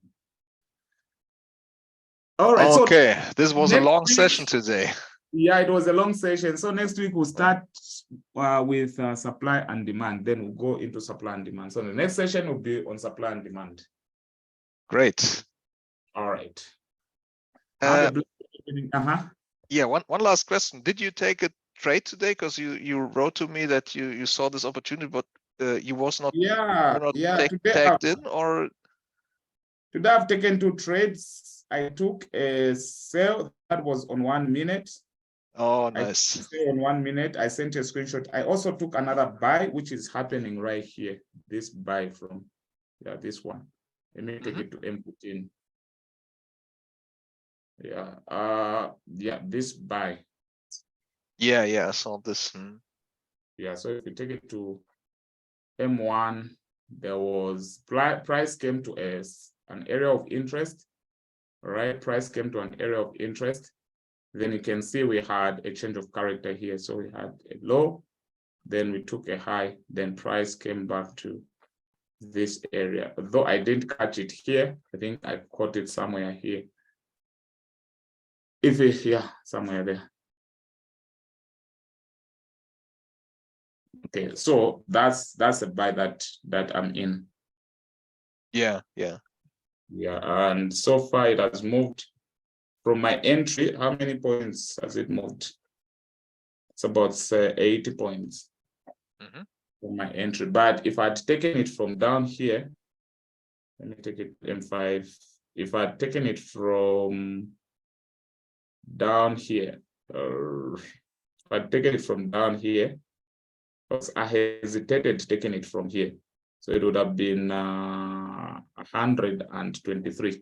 All right. Okay. So this was a long session today. Yeah, it was a long session. So next week we'll start with supply and demand. Then we'll go into supply and demand. So the next session will be on supply and demand. Great. All right. Yeah. One last question. Did you take a trade today? Because you wrote to me that you saw this opportunity, but you was not. Tagged in, or today I've taken 2 trades. I took a sell that was on 1 minute. Oh, nice. On 1 minute, I sent a screenshot. I also took another buy, which is happening right here. This buy from, this one. Let me take it to M15. This buy. Yeah, I saw this. Yeah, so if you take it to M1, there was price came to an area of interest. All right, price came to an area of interest. Then you can see we had a change of character here. So we had a low, then we took a high, then price came back to this area. Though I didn't catch it here, I think I caught it somewhere here. Somewhere there. Okay, so that's a buy that I'm in. Yeah. And so far it has moved from my entry. How many points has it moved? It's about 80 points from my entry. But if I'd taken it from down here, let me take it M5. If I'd taken it from down here, because I hesitated taking it from here, so it would have been 123.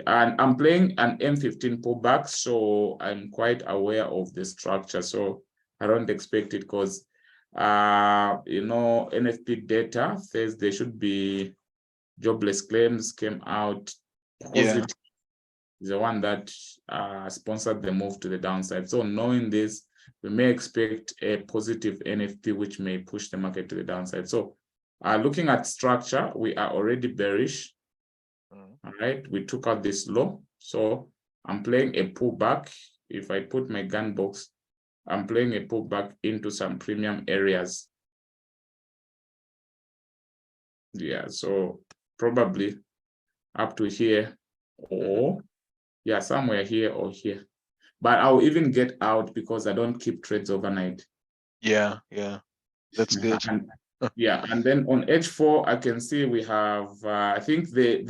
And I'm playing an M15 pullback, so I'm quite aware of the structure. So I don't expect it because NFP data says there should be jobless claims came out positive. The one that sponsored the move to the downside. So knowing this, we may expect a positive NFP, which may push the market to the downside. So looking at structure, we are already bearish. All right, we took out this low. So I'm playing a pullback. If I put my gun box, I'm playing a pullback into some premium areas. Yeah, so probably up to here or somewhere here or here. But I'll even get out because I don't keep trades overnight. Yeah, that's good. And then on H4, I can see we have I think the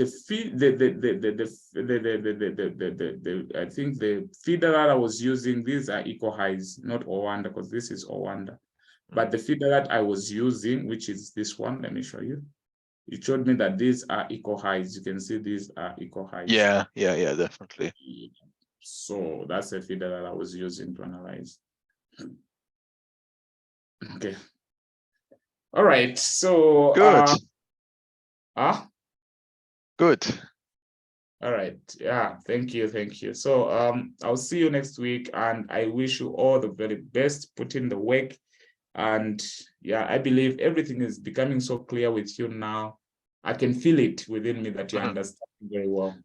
feeder that I was using, these are equal highs, not Owanda, because this is Owanda. But the feeder that I was using, which is this one, let me show you. It showed me that these are equal highs. You can see these are equal highs. Yeah, definitely. So that's a feeder that I was using to analyze. Okay. All right. So good. Ah, Good. all right. Yeah, thank you. Thank you. So I'll see you next week, and I wish you all the very best. Put in the work. And yeah, I believe everything is becoming so clear with you now. I can feel it within me that you Mhm. understand very well.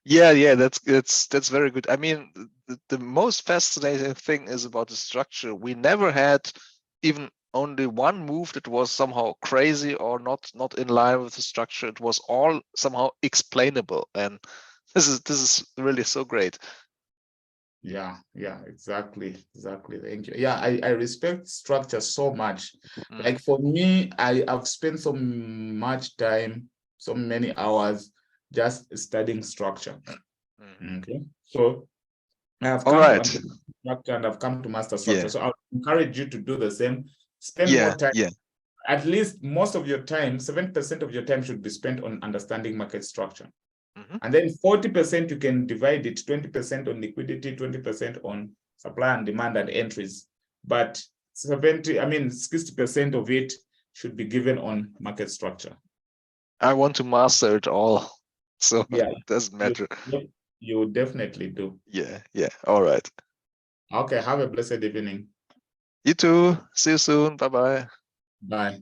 Yeah, that's very good. I mean, the most fascinating thing is about the structure. We never had even only one move that was somehow crazy or not in line with the structure. It was all somehow explainable, and this is really so great. Yeah, exactly. Thank you. Yeah, I respect structure so much. Mm. Like for me, I've spent so much time, so many hours just studying structure. Mm. Okay. So I've All come to right. understand structure and I've come to master structure. Yeah. So I'll encourage you to do the same. Spend more Yeah. time. Yeah. At least most of your time, 7% of your time should be spent on understanding market structure. Mhm. And then 40% you can divide it, 20% on liquidity, 20% on supply and demand and entries. But 60% of it should be given on market structure. I want to master it all, so Yeah, it doesn't matter. you definitely do. Yeah. All right. Okay, have a blessed evening. You too. See you soon. Bye bye. Bye.